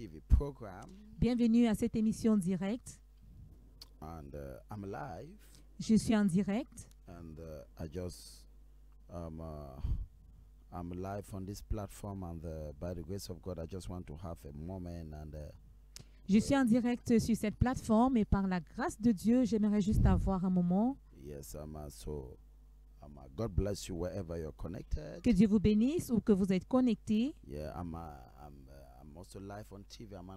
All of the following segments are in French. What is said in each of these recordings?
TV program. Bienvenue à cette émission directe. And I'm live. Je suis en direct. And I just I'm live on this platform, and by the grace of God, I just want to have a moment. And je suis en direct sur cette plateforme et par la grâce de Dieu, j'aimerais juste avoir un moment. Yes, God bless you wherever you're connected. Que Dieu vous bénisse ou que vous êtes connecté. Yeah, I'm also live on TV. I'm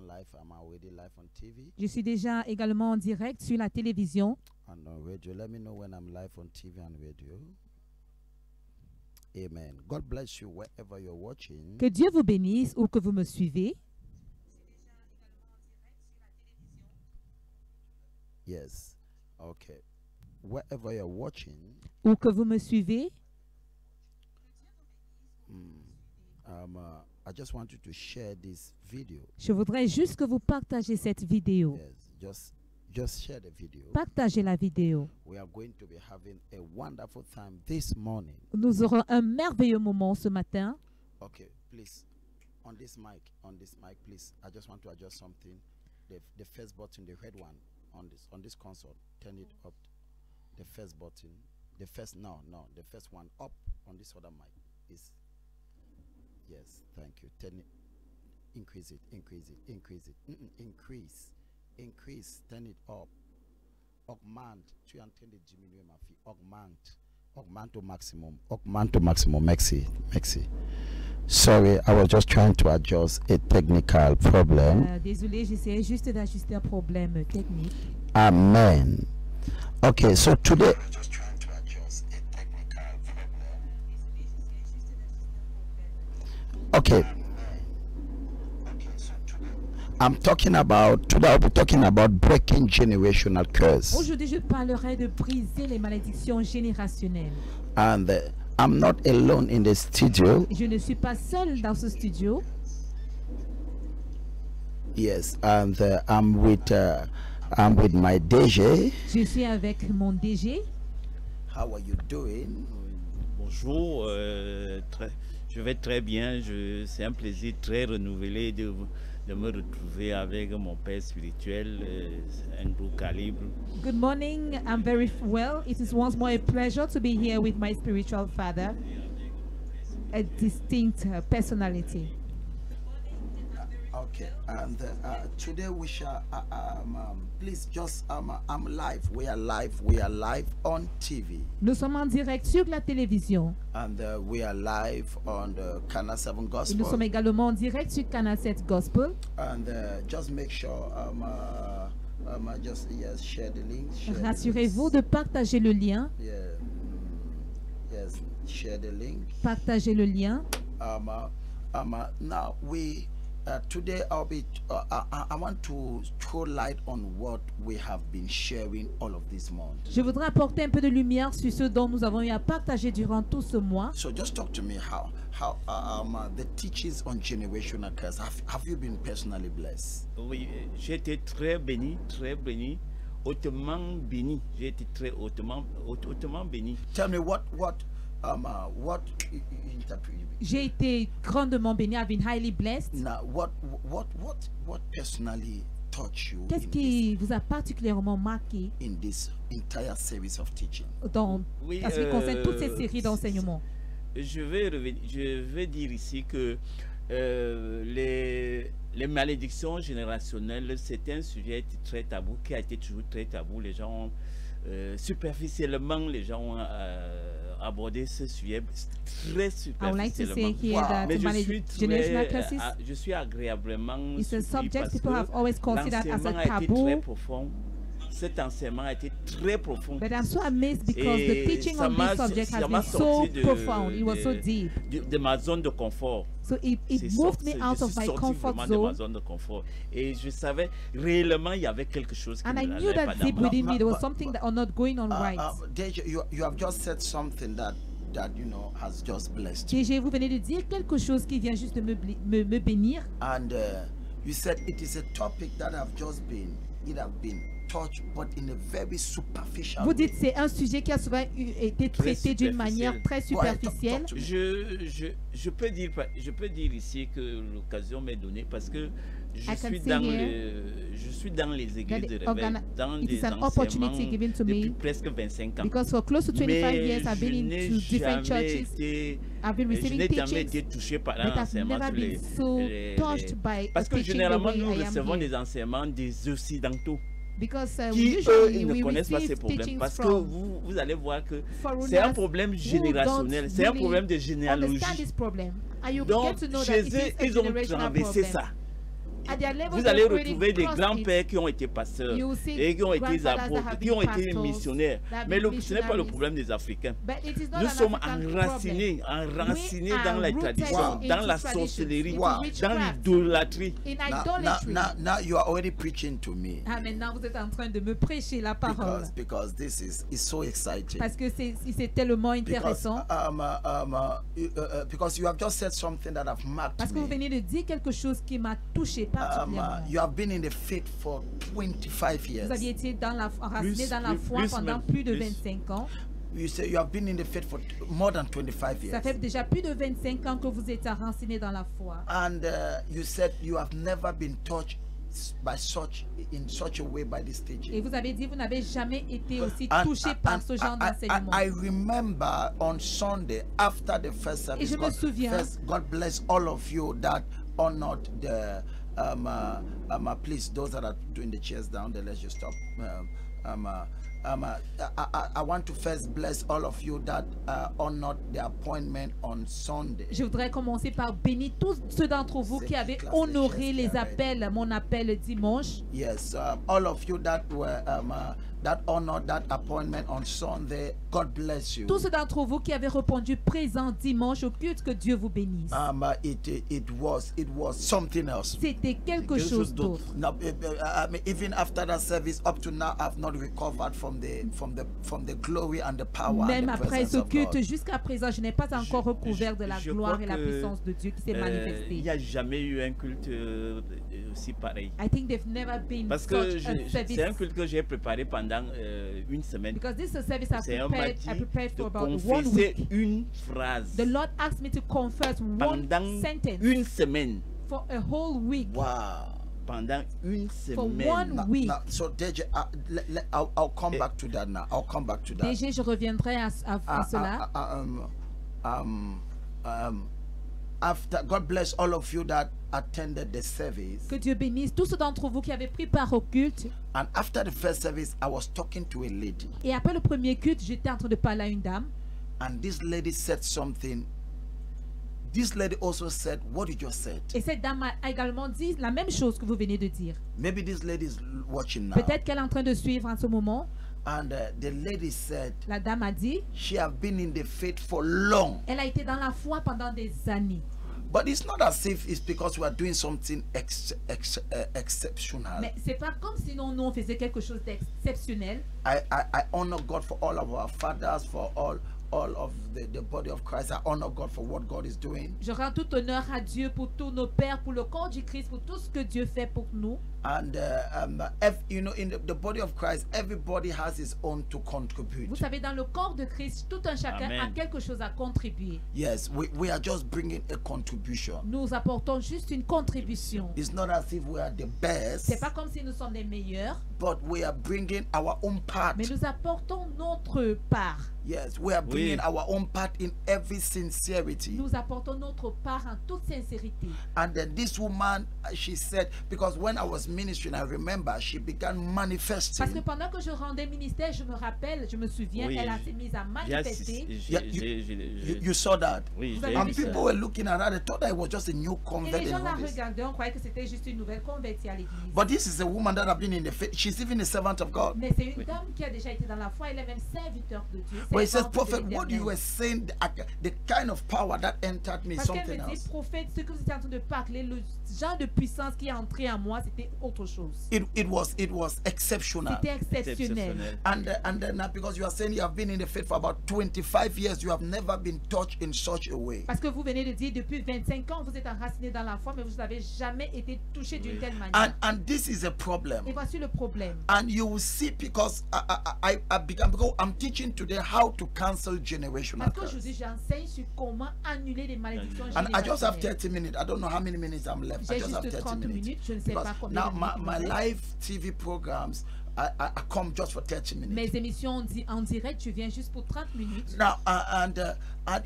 already live on TV. Je suis déjà également en direct sur la télévision. And on radio. Let me know when I'm live on TV and radio. Amen. God bless you wherever you're watching. Que Dieu vous bénisse ou que vous me suivez. Yes. Okay. Wherever you're watching. Ou que vous me suivez. I just want you to share this video. Je voudrais juste que vous partagez cette vidéo. Yes, just share the video. Partagez la vidéo. We are going to be having a wonderful time this morning. Nous aurons un merveilleux moment ce matin. Okay, please, on this mic, please. I just want to adjust something. The first button, the red one, on this console, turn it up. The first button, the first one up on this other mic is. Yes, thank you. Turn it, increase it. Increase, turn it up. Augment, augment to maximum. Maxi. Sorry, I was just trying to adjust a technical problem. Désolé, j'essayais juste d'ajuster un problème technique. Amen. Okay, so today. Okay. Today I'll be talking about breaking generational curse. Aujourd'hui, je parlerai de briser les malédictions générationnelles. And I'm not alone in the studio. Je ne suis pas seul dans ce studio. Yes, and I'm with my DG. Je suis avec mon DG. How are you doing? Bonjour, je vais très bien. C'est un plaisir très renouvelé de me retrouver avec mon père spirituel, un gros calibre. Good morning, I'm very well. It is once more a pleasure to be here with my spiritual father, a distinct personality. Okay, and today we shall please just I'm live. We are live on TV. Nous sommes en direct sur la télévision. And we are live on the Canal 7 Gospel. Nous sommes également en direct sur Canal 7 Gospel. And just make sure just share the link. Rassurez-vous de partager le lien. Yes, share the link. Partagez le lien. Now today I want to throw light on what we have been sharing all of this month. Je voudrais apporter un peu de lumière sur ce dont nous avons eu à partager durant tout ce mois. So just talk to me how the teachings on generational curse, have you been personally blessed? Oui, j'ai été très béni, hautement béni. J'ai été très hautement béni. Tell me what J'ai été grandement béni. I've been highly blessed. Now, what personally touched you? Qu'est-ce qui vous a particulièrement marqué in this entire series of teaching? En ce qui concerne toute cette série d'enseignements? Je vais dire ici que les malédictions générationnelles, c'est un sujet très tabou, qui a été toujours très tabou. Les gens superficiellement, les gens ont abordé ce sujet très superficiellement. Mais je suis agréablement surpris parce que l'enseignement a été très profond. Cet enseignement a été très profond. But I'm so amazed because the teaching on this subject has been so profound. It was so deep. De ma zone de confort. So it moved me out of my comfort zone. De ma zone de confort. Et je savais réellement il y avait quelque chose qui and ne I knew that deep within me there was something that was not going on right. Deja, you have just said something that has just blessed you. DG, vous venez de dire quelque chose qui vient juste de me bénir. And you said it is a topic that have been touched, but in a very superficial Vous dites c'est un sujet qui a souvent été traité d'une manière très superficielle. Je peux dire ici que l'occasion m'est donnée parce que Je I can suis see dans here je suis dans les églises that de the réveil, organa- dans it des is an opportunity enseignements given to depuis me presque 25 ans. because for close to 25 Mais years I've je been n'ai into different jamais churches. été, I've been je receiving n'ai jamais teachings, été touché par but un I've enseignement never sur been so touched by a parce que teaching the généralement way nous I am recevons here. des enseignements des occidentaux Because qui eux usually ils ne we connaissent pas ces receive problèmes teachings parce que from vous allez voir que foreigners c'est un problème who générationnel, don't c'est un really problème de understand généalogie. this problem. And you Donc get to know that chez it eux is a ils ont generational traversé problem. ça. At their level, Vous allez they've already retrouver des crossed grands-pères it. qui ont été pasteurs You will see et qui ont été grandfathers that apôtres, have qui been ont été pastors, missionnaires. that have Mais been ce n'est pas le missionaries. problème des Africains. But it is not Nous an sommes African enracinés We dans la are rooted tradition, into dans la traditions, sorcellerie, into Wow. witchcraft, dans l'idolâtrie. in Now, idolatry. now you are already preaching to me Ah, maintenant vous êtes en train de me prêcher la parole. because this is so exciting. Parce que c'est tellement intéressant. Because you have just said something that have marked Parce que vous me. venez de dire quelque chose qui m'a touché particulièrement. You have been in the faith for 25 years. Vous aviez été enraciné dans la foi pendant même, plus de plus. 25 ans. You say you have been in the faith for more than 25 Ça years. fait déjà plus de 25 ans que vous êtes enraciné dans la foi. And you said you have never been touched in such a way by this Et teaching. vous avez dit vous n'avez jamais été aussi And- touché par ce genre d'enseignement. I remember on Sunday after the first service, je me souviens. God bless all of you that honored the please, those that are doing the chairs down there, let's just stop. I want to first bless all of you that honored the appointment on Sunday. Je voudrais commencer par bénir tous ceux d'entre vous qui avaient honoré les appels, mon appel dimanche. Yes, all of you that were that honored that appointment on Sunday, God bless you. Tous ceux d'entre vous qui avaient répondu présent dimanche au culte, que Dieu vous bénisse. It was something else. C'était quelque chose d'autre. Now, I mean, even after that service, up to now, I've not recovered from the glory and the power Même and the après presence ce of culte, God. jusqu'à présent, je n'ai pas encore recouvert de la je gloire crois et la que, puissance de Dieu qui s'est Il manifestée. n'y a jamais eu un culte aussi pareil. I think they've never been Parce que such a service. c'est un culte que j'ai préparé pendant une semaine. Because this is a service C'est un I bâti prepared de for about 1 confesser week. une phrase The Lord asked me to confess one pendant sentence une semaine. for a whole week. Wow. Pendant une For semaine. one week. So Deji, I'll come back to that now. I'll come back to that. DG, je reviendrai à cela. After, God bless all of you that attended the service. Que Dieu bénisse tous ceux d'entre vous qui avaient pris part au culte. And after the first service, I was talking to a lady. Et après le premier culte, j'étais en train de parler à une dame. And this lady said something. This lady also said what you just said. Et cette dame a également dit la même chose que vous venez de dire. Maybe this lady is watching now. Peut-être qu'elle est en train de suivre en ce moment. And the lady said La dame a dit, she have been in the faith for long. elle a été dans la foi pendant des années. But it's not as if it's because we are doing something exceptional. Mais c'est pas comme si nous on faisait quelque chose d'exceptionnel. I honor God for all of our fathers, for all of the body of Christ. I honor God for what God is doing. Je rends tout honneur à Dieu pour tous nos pères, pour le corps du Christ, pour tout ce que Dieu fait pour nous. And you know, in the body of Christ, everybody has his own to contribute. Vous savez, dans le corps de Christ, tout un chacun Amen. a quelque chose à contribuer. Yes, we are just bringing a contribution. Nous apportons juste une contribution. It's not as if we are the best, C'est pas comme si nous sommes les meilleurs, but we are bringing our own part. mais nous apportons notre part. Yes, we are bringing Oui. our own part in every sincerity. Nous apportons notre part en toute sincérité. And then this woman, she said, because when I was ministering, I remember she began Parce que manifesting. pendant que je rendais ministère, je me rappelle, je me souviens, Oui, elle a s'est mise à J'ai manifester. assisté- Yeah, j'ai- You saw that? oui, Vous j'ai avez vu And vu ça. people were looking at her, they thought that it was just a new Et convert. les gens and la all this. regardaient, on croyait que c'était juste une nouvelle convertie à l'église. But this is a woman that have been in the faith. She's even a servant of God. Mais c'est une dame qui a déjà été dans la foi, elle est même serviteur de Dieu. But he says, servante de prophet, what you l'Éternel. were saying, the kind of power that entered me is Parce qu'elle something me dit, else. prophète, ce que vous étiez en train de parler, le genre de puissance qui est entré en moi, c'était autre chose. It was exceptional. C'était exceptionnel. And then because you are saying you have been in the faith for about 25 years, you have never been touched in such a way. Parce que vous venez de dire, depuis 25 ans, vous êtes enraciné dans la foi, mais vous n'avez jamais été touché d'une telle manière. And this is a problem. Et voici le problème. And you will see, because I began, because I'm teaching today how to cancel generational Parce curse. qu'aujourd'hui, j'enseigne sur comment annuler les malédictions And I just have générationnelles. 30 minutes. I don't know how many minutes I'm left. I J'ai just have juste 30 30 minutes. minutes. Je ne sais Because pas combien now de minutes il my me reste. live TV programs, I come just for 30 minutes. Mes émissions en direct, je viens juste pour 30 minutes. Now, and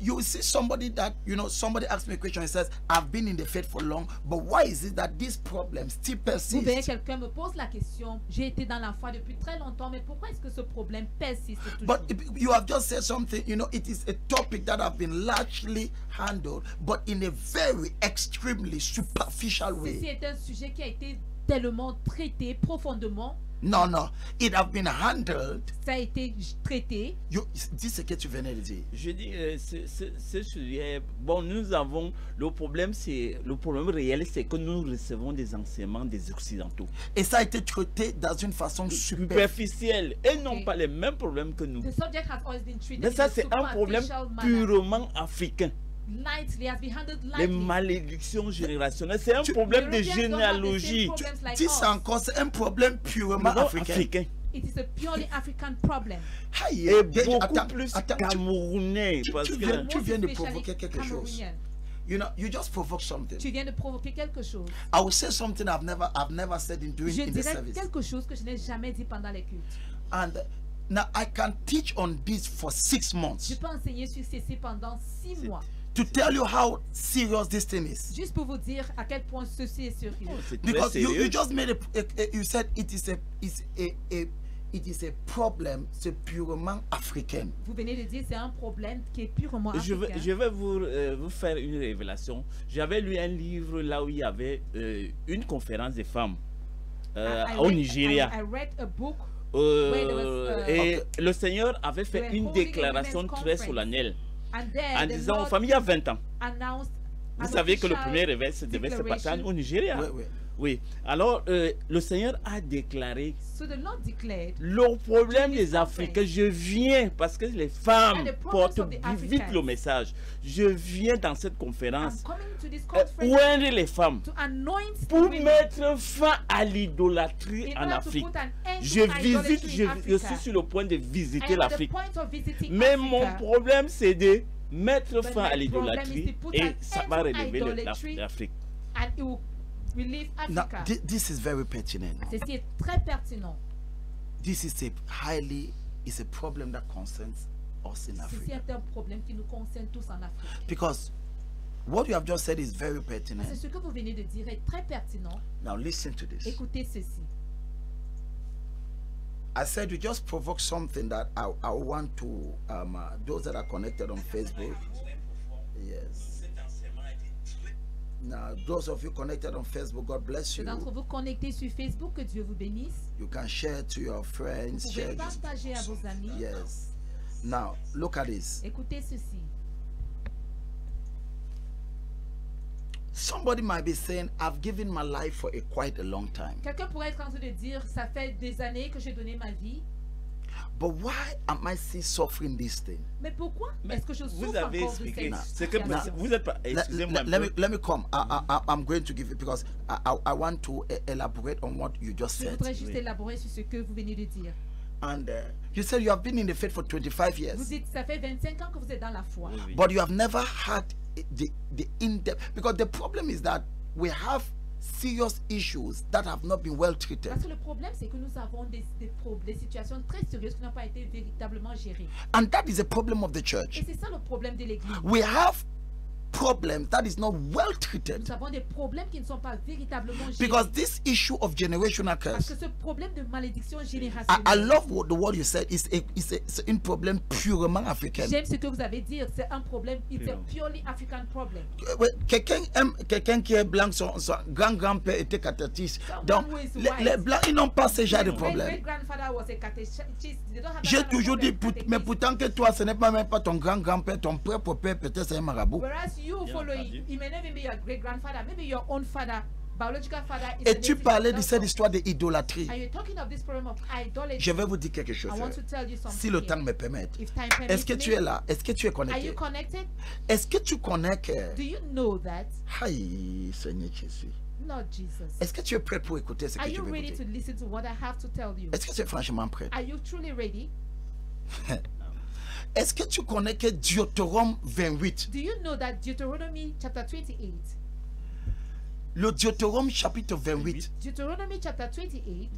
you will see somebody that, you know, somebody asked me a question. He says, I've been in the faith for long, but why is it that this problem still Vous verrez, persists? quelqu'un me pose la question, j'ai été dans la foi depuis très longtemps, mais pourquoi est-ce que ce problème persiste toujours? But you have just said something, you know, it is a topic that have been largely handled, but in a very extremely superficial Ceci way. est un sujet qui a été tellement traité profondément, No, it have been handled. ça a été traité. Dis ce que tu venais de dire. Je dis, ce sujet, bon, nous avons, le problème réel, c'est que nous recevons des enseignements des Occidentaux. Et ça a été traité dans une façon Superficiels, et non Ok. pas les mêmes problèmes que nous. The subject has always been treated Mais ça, in a c'est un problème superficial manner. purement africain. Lightly, has been handled Les lightly. malédictions générationnelles, c'est un problème de Europeans don't have the same généalogie. problems like Dis us. ça encore, c'est un problème purement Non, africain. africain. It is a purely African problem. Aïe, Et attends, beaucoup attends, plus tu- camerounais. tu Parce viens- que Tu viens de Most provoquer especially quelque chose. Cameroonian. You know, you just provoke something. Tu viens de provoquer quelque chose. I will say something I've never said in Je the dirais service. quelque chose que je n'ai jamais dit pendant les cultes. And now I can teach on this for 6 Je months peux enseigner sur ceci pendant 6 mois. to tell you how serious this thing is. Juste pour vous dire à quel point ceci est sérieux. c'est très Because you sérieux. just made you said it is a problem, c'est purement africain. Vous venez de dire c'est un problème qui est purement Je africain. vais vous faire une révélation. J'avais lu un livre là où il y avait une conférence des femmes au Nigeria. I read a book Et le Seigneur avait they fait were une holding a déclaration women's très conference. solennelle and there en the disant aux Lord femmes il y a 20 ans. announced Vous an savez que le official premier réveil devait se passer declaration. au Nigeria. Oui, oui. Oui. Alors, le Seigneur a déclaré So the Lord declared le problème During this des Africains, je viens parce que les femmes And the problems portent of the vite Africans. le message. Je viens dans cette I'm conférence coming to this conference oindre les femmes to anoint the pour women mettre fin à l'idolâtrie in en order Afrique. to put an end Je to idolatry visite, in je Africa. suis sur le point de I visiter am at the l'Afrique. point of visiting Mais Africa. mon problème, c'est de mettre But fin à my problem is l'idolâtrie to put et an ça end va to relever idolatry. l'Afrique. And it will relieve Now Africa. this is very pertinent. Ceci est très pertinent. This is a problem that concerns us in Ceci Africa. est un problème qui nous concerne tous en Afrique. Because what you have just said is very Parce que pertinent. ce que vous venez de dire est très pertinent. Now listen to this. Écoutez ceci. I said you just provoke something that I want to those that are connected on Facebook. Yes. Now those of you connected on Facebook, God bless Ceux you. d'entre vous connectés sur Facebook, que Dieu vous bénisse. You can share to your Vous friends. pouvez Share. partager à vos amis. Yes. Now look at this. Écoutez ceci. Somebody might be saying, I've given my life for quite a long time. Quelqu'un pourrait être en train de dire, ça fait des années que j'ai donné ma vie. But why am I still suffering this thing? Mais pourquoi est-ce que je Vous souffre avez encore de expliqué. cette C'est que situation? vous êtes pas. Excusez-moi un peu. Let me come. I'm going to give it because I want to elaborate on what you just Je said. voudrais juste élaborer sur ce que vous venez de dire. And you said you have been in the faith for 25 Vous years, dites, ça fait 25 ans que vous êtes dans la foi. Oui, oui. but you have never had the in-depth, because the problem is that we have serious issues that have not been well treated. Parce que le problème, c'est que nous avons des situations très sérieuses qui n'ont pas été véritablement gérées. And that is a problem of the church. Et c'est ça le problème de l'Église. We have problems that is not well treated, Nous avons des problèmes qui ne sont pas véritablement gérés. because this issue of generational Parce curse, que ce problème de malédiction I générationnelle, love the word you said, is a problem purement africain. j'aime ce que vous avez dit, c'est un problème, it's a purely African problem. Quelqu'un qui est blanc, son grand-grand-père était catéchiste. Donc, who is les white. blancs, ils n'ont pas ce genre de My problème. great-grandfather was a catechist. They don't have that J'ai kind of toujours dit, problem, mais catechist. pourtant que toi, ce n'est pas même pas ton grand-grand-père, ton propre père, peut-être c'est un marabout. Whereas you Bien follow entendu. it, it may not even be your great-grandfather, maybe your own father, biological father. Is a Et tu native parlais de doctor. cette histoire d'idolâtrie. And you're talking of this problem of idolatry. Je vais vous dire quelque chose. I want to tell you something. Si le here. temps me permet. If time Est-ce permits que me, tu es là? Est-ce que tu es Are connecté? you connected? Est-ce que tu connais que... Do you know that? Aïe, Seigneur Jésus. Lord Jesus. Est-ce que tu es prêt pour écouter ce Are que je you vais ready écouter? to listen to what I have to tell you? Est-ce que tu es franchement prêt? Are you truly ready? Est-ce que tu connais que Deutéronome 28, Do you know that Deuteronomy chapter 28, le Deutéronome chapitre 28, Deuteronomy chapter 28,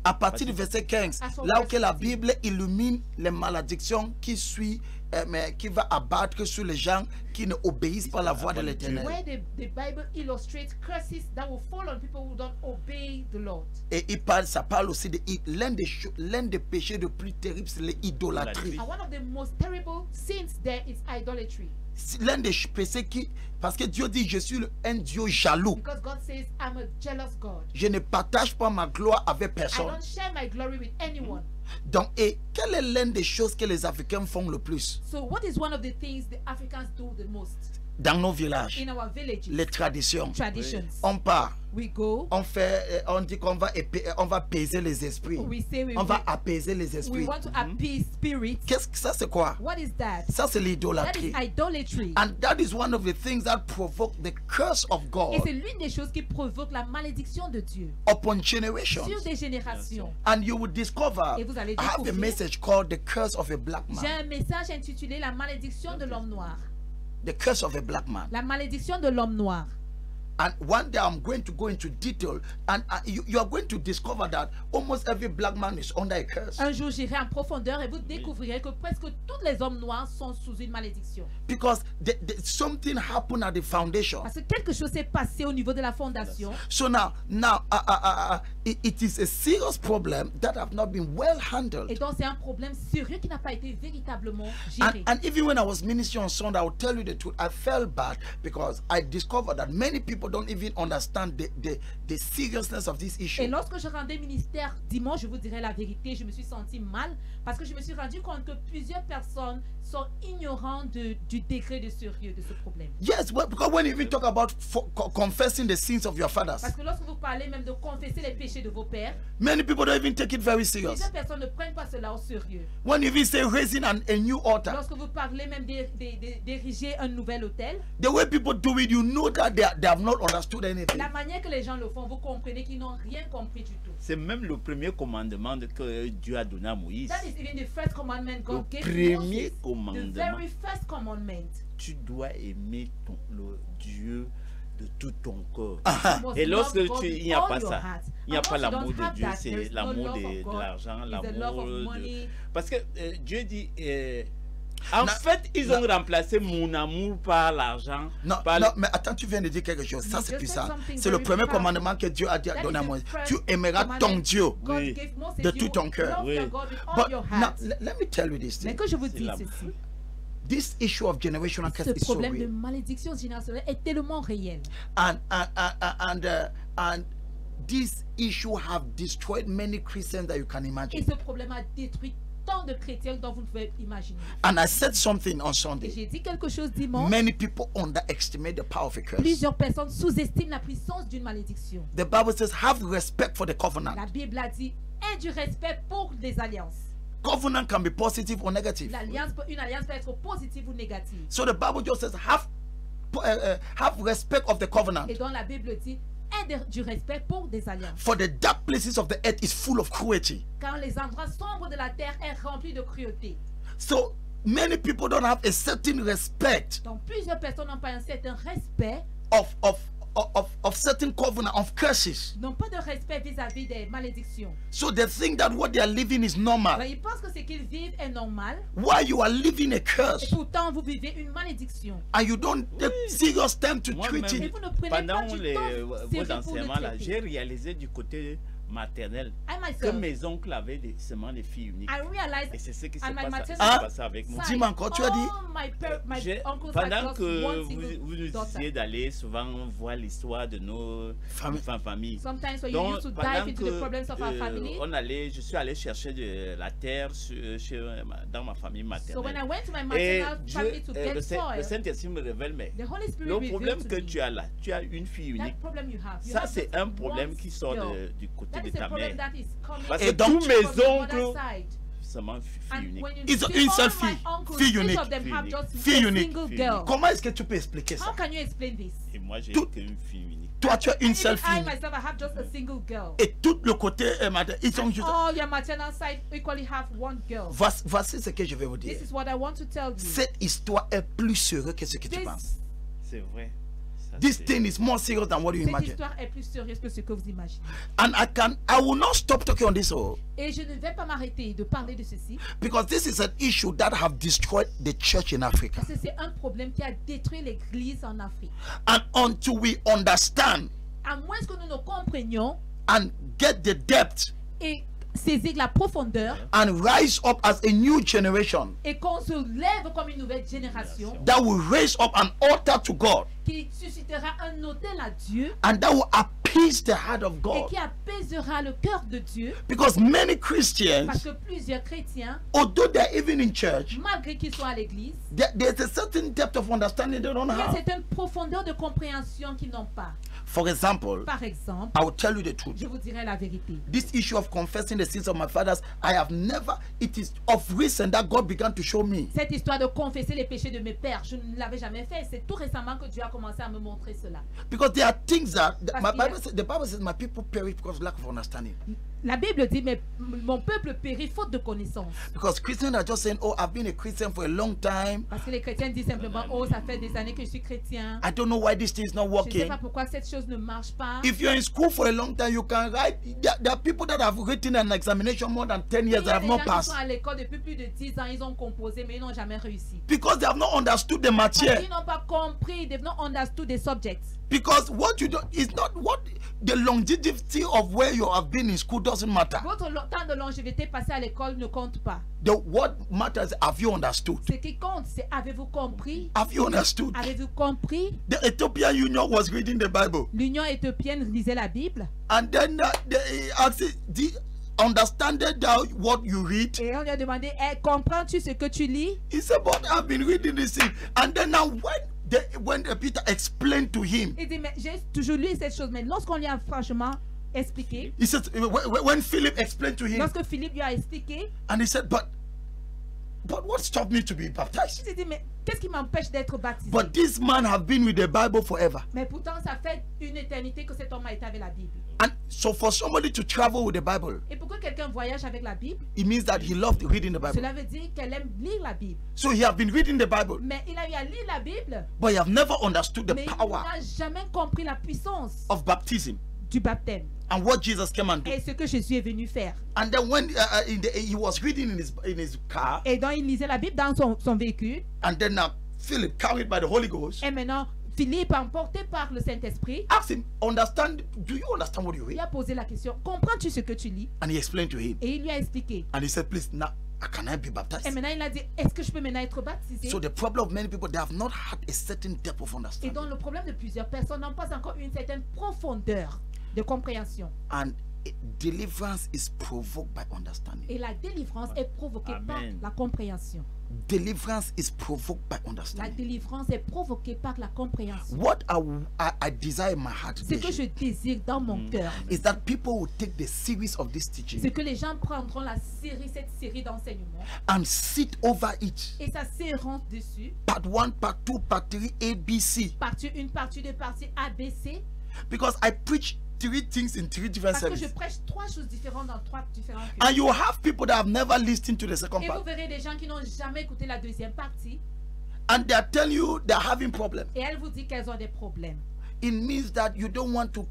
à partir du verset 15, À son là où verset que la 15. Bible illumine les malédictions qui suivent, mais qui va abattre sur les gens qui ne obéissent pas à la voix de l'Éternel. where the Bible illustrates curses that will fall on people who don't obey the Lord. Et ça parle aussi de l'un des péchés les plus terribles, c'est l'idolâtrie. And one of the most terrible sins there is idolatry. L'un des péchés qui, parce que Dieu dit, je suis un Dieu jaloux. Because God says, I'm a jealous God. Je ne partage pas ma gloire avec I personne. don't share my glory with anyone. Donc, et quelle est l'une des choses que les Africains font le plus So what is one of the things the Africans do the most dans nos villages? in our villages? Les traditions. Traditions. On part, We go, on dit qu'on va apaiser les esprits. we say On va apaiser les we esprits. want to appease spirits. Qu'est-ce que ça, c'est quoi? What is that? Ça, c'est That is l'idolâtrie. idolatry. And that is one of the things that provoke the curse of Et God c'est l'une des choses qui provoque la malédiction de Dieu upon generations. sur des générations. And you will discover, Et vous allez I have a découvrir. message called The Curse of a Black J'ai Man. un message intitulé La malédiction de l'homme noir. The Curse of a Black Man. La malédiction de l'homme noir. And one day I'm going to go into detail, and you are going to discover that almost every black man is under a curse. Un jour, j'irai en profondeur et vous découvrirez que presque tous les hommes noirs sont sous une malédiction. Because something happened at the foundation. Parce que quelque chose s'est passé au niveau de la fondation. So now it is a serious problem that have not been well handled. Et donc, c'est un problème sérieux qui n'a pas été véritablement géré. And even when I was ministering on Sunday, I will tell you the truth. I felt bad because I discovered that many people don't even understand the seriousness of this Et issue. lorsque je rendais ministère dimanche, je vous dirai la vérité, je me suis senti mal parce que je me suis rendu compte que plusieurs personnes sont ignorantes du degré de sérieux de ce problème. Yes, well, because when you even talk about confessing the sins of your fathers, Parce que lorsque vous parlez même de confesser les péchés de vos pères, many people don't even take it very serious. plusieurs personnes ne prennent pas cela au sérieux. When you even say raising a new altar, Lorsque vous parlez même d'ériger un nouvel hôtel, the way people do it, you know that they have not understood anything. la manière que les gens le font, vous comprenez qu'ils n'ont rien compris du tout. C'est même le premier commandement que Dieu a donné à Moïse. That is even the first commandment God Le gave premier Moses. The commandement. very first commandment. Tu dois aimer le Dieu de tout ton corps. You must Et lorsque love God il with n'y a all pas your ça, heart. il n'y a And pas once you l'amour don't de have Dieu, that, there c'est is no l'amour love of de God, l'argent, it's the love l'amour of de... money. Parce que Dieu dit, en fait, ils ont remplacé mon amour par l'argent. Non, par non, mais attends, tu viens de dire quelque chose. Ça, You c'est just puissant. said something C'est le very premier powerful. commandement que Dieu a That donné à is Moïse. the first Tu aimeras ton commandment Dieu God Oui. gave Moses. de You tout ton cœur. love Oui. your God with all But your now, heart. let me tell you this Mais thing. que je vous C'est dis l'amour. ceci, This issue of generational curse ce is so problème de real. malédiction générationnelle est tellement réel. And this issue have destroyed many Christians that you can Et imagine. ce problème a détruit tant de chrétiens dont vous ne pouvez imaginer. And I said something on Et Sunday. j'ai dit quelque chose dimanche. Many people underestimate the power of a curse. Plusieurs personnes sous-estiment la puissance d'une malédiction. The Bible says, have respect for the covenant. La Bible a dit, aie du respect pour des alliances. Covenant can be positive or negative. Une alliance peut être positive ou négative. So the Bible just says, have respect of the covenant. Et donc la Bible dit, aie du respect pour des alliances. For the dark places of the earth is full of cruelty. Car les endroits sombres de la terre sont remplis de cruauté. So many people don't have a certain respect Donc plusieurs personnes n'ont pas un certain respect, of certain covenant, of curses. n'ont pas de respect vis-à-vis des malédictions. So they think that what they are living is normal. Alors, ils pensent que ce qu'ils vivent est normal. While you are living a Et curse pourtant, vous vivez une malédiction. and you don't take serious time to treat Moi-même, Et it. vous ne prenez pas pendant du vos temps sérieux pour enseignements, le là, traiter. j'ai réalisé du côté maternel I que myself, mes oncles avaient seulement des filles uniques. I realized Et c'est ce qui and s'est my passé, maternal passé avec moi. side, Dis-moi encore, tu as dit? all my J'ai- uncles had pendant just que one single vous nous daughter. disiez d'aller souvent voir l'histoire de nos familles. Sometimes when you Donc, used to pendant dive into the problems of our family. je suis allé chercher de la terre dans ma famille So when I maternelle. went to my Et maternal family to get le soil, Saint-Esprit me révèle, mais the Holy Spirit le revealed problème to que me tu as là, tu as une fille unique. that problem you have. You Ça, have c'est just un problème one qui sort girl. du côté That de is a ta problem mère. that is coming Parce Et que donc, tous mes from your mother's oncles side. seulement fille And unique. when you It's see une all seule of my fille. uncles, Fille each unique. of them Fille have unique. just Fille a unique. single Fille girl. unique. Comment est-ce que tu peux expliquer ça? How can you explain this? Et moi, j'ai Tout- qu'une fille unique. Toi, tu as une Even seule I fille. myself, I have just a single girl. Et tout le côté ils sont And juste. all your maternal side equally have one girl. Voici ce que je vais vous dire. This is what I want to tell you. Cette histoire est plus sérieuse que ce que tu This- penses. C'est vrai. Ça, This c'est- thing is more serious than what you Cette imagine. histoire est plus sérieuse que ce que vous imaginez. And I will not stop talking on this Et je ne vais pas m'arrêter de parler de ceci, because this is an issue that have destroyed the church in Africa. parce que c'est un problème qui a détruit l'église en Afrique. And until we understand À moins que nous ne comprenions and get the depth et saisir la profondeur and rise up as a new generation et qu'on se lève comme une nouvelle génération that will raise up an altar to God qui suscitera un autel à Dieu and that will appease the heart of et God. qui apaisera le cœur de Dieu, Because many parce Christians, que plusieurs chrétiens, although they're even in church, malgré qu'ils soient à l'église, there's a certain depth of understanding they don't il y a have. certaines profondeurs de compréhension qu'ils n'ont pas. For example, Par exemple, I will tell you the truth. je vous dirai la vérité. This issue of confessing the sins of my fathers, I have never, it is of recent that God began to show me. Cette histoire de confesser les péchés de mes pères, je ne l'avais jamais fait. C'est tout récemment que Dieu a commencé à me montrer cela. Because there are things that Parce qu'il y a- the Bible says my people perish because of lack of understanding. La Bible dit, mais mon peuple périt faute de connaissance. Because Christians are just saying, oh, I've been a Christian for a long time. Parce que les chrétiens disent simplement, oh, ça fait des années que je suis chrétien. I don't know why this thing is not Je ne sais working. pas pourquoi cette chose ne marche pas. If you're in school for a long time, you can write. There are people that have written an examination more than 10 Il years y that a have des not gens qui passed. sont à l'école depuis plus de 10 ans, ils ont composé, mais ils n'ont jamais réussi. Because they have not understood the Parce matière. qu'ils n'ont pas compris, they've not understood the subjects. Because what you do is not what the longevity of where you have been in school doesn't matter. Votre temps de longévité passé à l'école ne compte pas. What matters, have you understood? Ce qui compte, c'est avez-vous compris? Have you understood? Avez-vous compris? The Ethiopian Union was reading the Bible, L'Union éthiopienne lisait la Bible. and then they asked, understanding thou what you read? Et on lui a demandé, eh, comprends-tu ce que tu lis? He said, but I've been reading this thing. And then now when Peter explained to him, Il dit, mais j'ai toujours lu cette chose. Mais lorsqu'on lui a franchement expliqué, he said, when Philip explained to him, lorsque Philippe lui a expliqué, and he said, but what stopped me to be baptized? il s'est dit, mais qu'est-ce qui m'empêche d'être baptisé? But this man have been with the Bible forever. Mais pourtant, ça fait une éternité que cet homme a été avec la Bible. And so for somebody to travel with the Bible, Et pour que quelqu'un voyage avec la Bible, it means that he loved reading the Bible. cela veut dire qu'elle aime lire la Bible. So he have been reading the Bible, Mais il a eu à lire la Bible, but he have never understood the mais il power n'a jamais compris la puissance of baptism du baptême and what Jesus came and do. et ce que Jésus est venu faire. And then when he was reading in his car, Et donc, il lisait la Bible dans son véhicule. and then now Philip, carried by the Holy Ghost, Et maintenant, Philippe, emporté par le Saint-Esprit, asked him, do you understand what you lui read? a posé la question, comprends-tu ce que tu lis? And he explained to him. Et il lui a expliqué. And he said, please, now, can I be Et baptized? maintenant, il a dit, est-ce que je peux maintenant être baptisé? So the problem of many people, they have not had a certain depth of Et understanding. donc, le problème de plusieurs personnes n'ont pas encore une certaine profondeur de compréhension. And deliverance is provoked by understanding. Et la délivrance est provoquée par Amen. la compréhension. Deliverance is provoked by La understanding. délivrance est provoquée par la compréhension. What I desire in my heart Ce que je désire dans mon cœur, is that people will take the series of this c'est teaching que les gens prendront cette série d'enseignements and sit over it. et s'asserront dessus. Part 1, part 2, part 3, ABC. Partie 1, partie 2, partie ABC. Because I preach 3 things in 3 different Parce que je services. prêche 3 choses différentes dans 3 différents cultes. And you have people that have never listened to the second Et vous part. verrez des gens qui n'ont jamais écouté la deuxième partie. And they are telling you they're having problems. Et elles vous disent qu'elles ont des problèmes. It means that you don't want to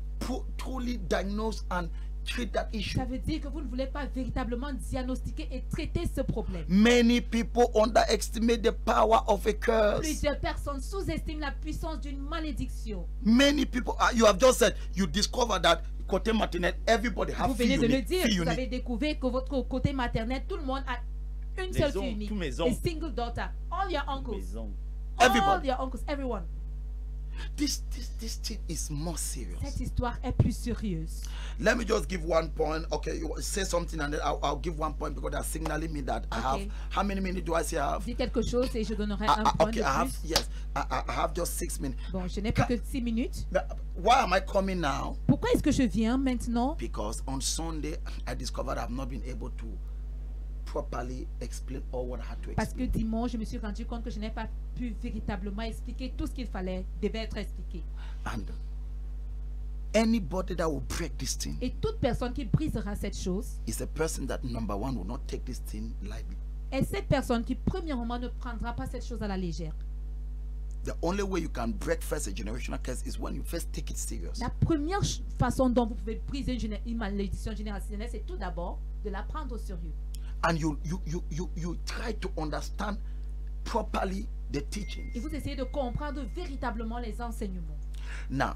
truly diagnose and treat that issue. Ça veut dire que vous ne voulez pas véritablement diagnostiquer et traiter ce problème. Many people underestimate the power of a curse. Plusieurs personnes sous-estiment la puissance d'une malédiction. Many people, you have just said, you discover that côté maternel, everybody Vous have venez fille de le unique, dire, fille vous unique. avez découvert que votre côté maternel, tout le monde a une seule Maison, fille unique. tous mes A oncles. single daughter. All your uncles. Maison. All Everybody. your uncles, everyone. This thing is more serious. Cette histoire est plus sérieuse. Let me just give one point. Okay, you say something and then I'll give one point because they're signaling me that I have. Okay. How many minutes do I say I have? Dis quelque chose et je donnerai un point Okay, de I have, plus. yes. I have just 6 minutes. Bon, je n'ai plus que 6 minutes. Why am I coming now? Pourquoi est-ce que je viens maintenant? Because on Sunday I discovered I've not been able to properly explain all what I had to Parce que explain. dimanche, je me suis rendu compte que je n'ai pas pu véritablement expliquer tout ce qu'il devait être expliqué. And anybody that will break this thing Et toute personne qui brisera cette chose is a person that, number one, will not take this thing lightly. est cette personne qui, premièrement, ne prendra pas cette chose à la légère. The only way you can break first a generational curse is when you first take it serious. La première façon dont vous pouvez briser une malédiction générationnelle, c'est tout d'abord de la prendre au sérieux. And you try to understand properly the teachings. Et vous essayez de comprendre véritablement les enseignements. Now,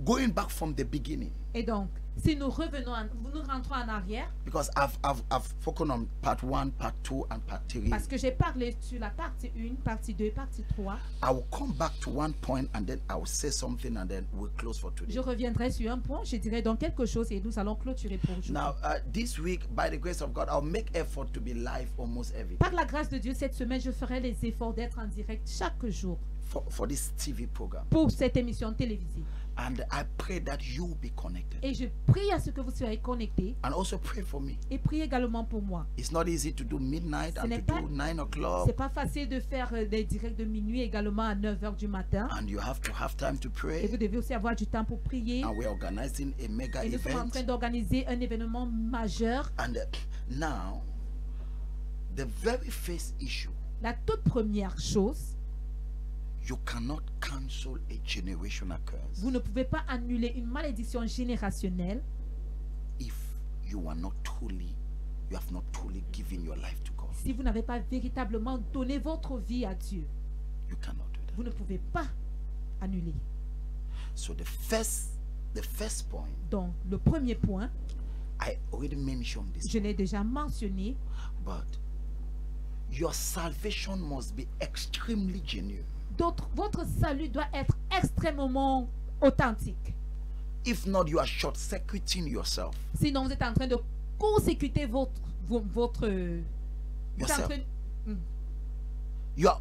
going back from the beginning, Et donc, si nous revenons, nous rentrons en arrière, because I've spoken on part 1, part 2, and part 3. parce que j'ai parlé sur la partie 1, partie 2, partie 3. I will come back to one point and then I will say something and then we'll close for today. Je reviendrai sur un point, je dirai donc quelque chose et nous allons clôturer pour aujourd'hui. Now, this week, by the grace of God, I'll make effort to be live almost every day Par la grâce de Dieu, cette semaine, je ferai les efforts d'être en direct chaque jour for this TV program. pour cette émission télévisée. And I pray that you will be connected. Et je prie à ce que vous soyez connectés And also pray for me. et priez également pour moi. It's not easy to do midnight Ce and n'est to pas- do 9 o'clock. C'est pas facile de faire des directs de minuit également à 9h du matin. And you have to have time to Et pray. vous devez aussi avoir du temps pour prier. And we're organizing a mega Et nous sommes en train event. d'organiser un événement majeur. And now, the very first issue, La toute première chose, you cannot cancel a generational curse vous ne pouvez pas annuler une malédiction générationnelle if you have not truly given your life to God. si vous n'avez pas véritablement donné votre vie à Dieu. You cannot do that. Vous ne pouvez pas annuler. So the first point, Donc, le premier point, I already mentioned this, je l'ai déjà mentionné, but your salvation must be extremely genuine. votre salut doit être extrêmement authentique. If not, you are short-circuiting yourself. Sinon, vous êtes en train de consécuter vous êtes en Yourself. train- You are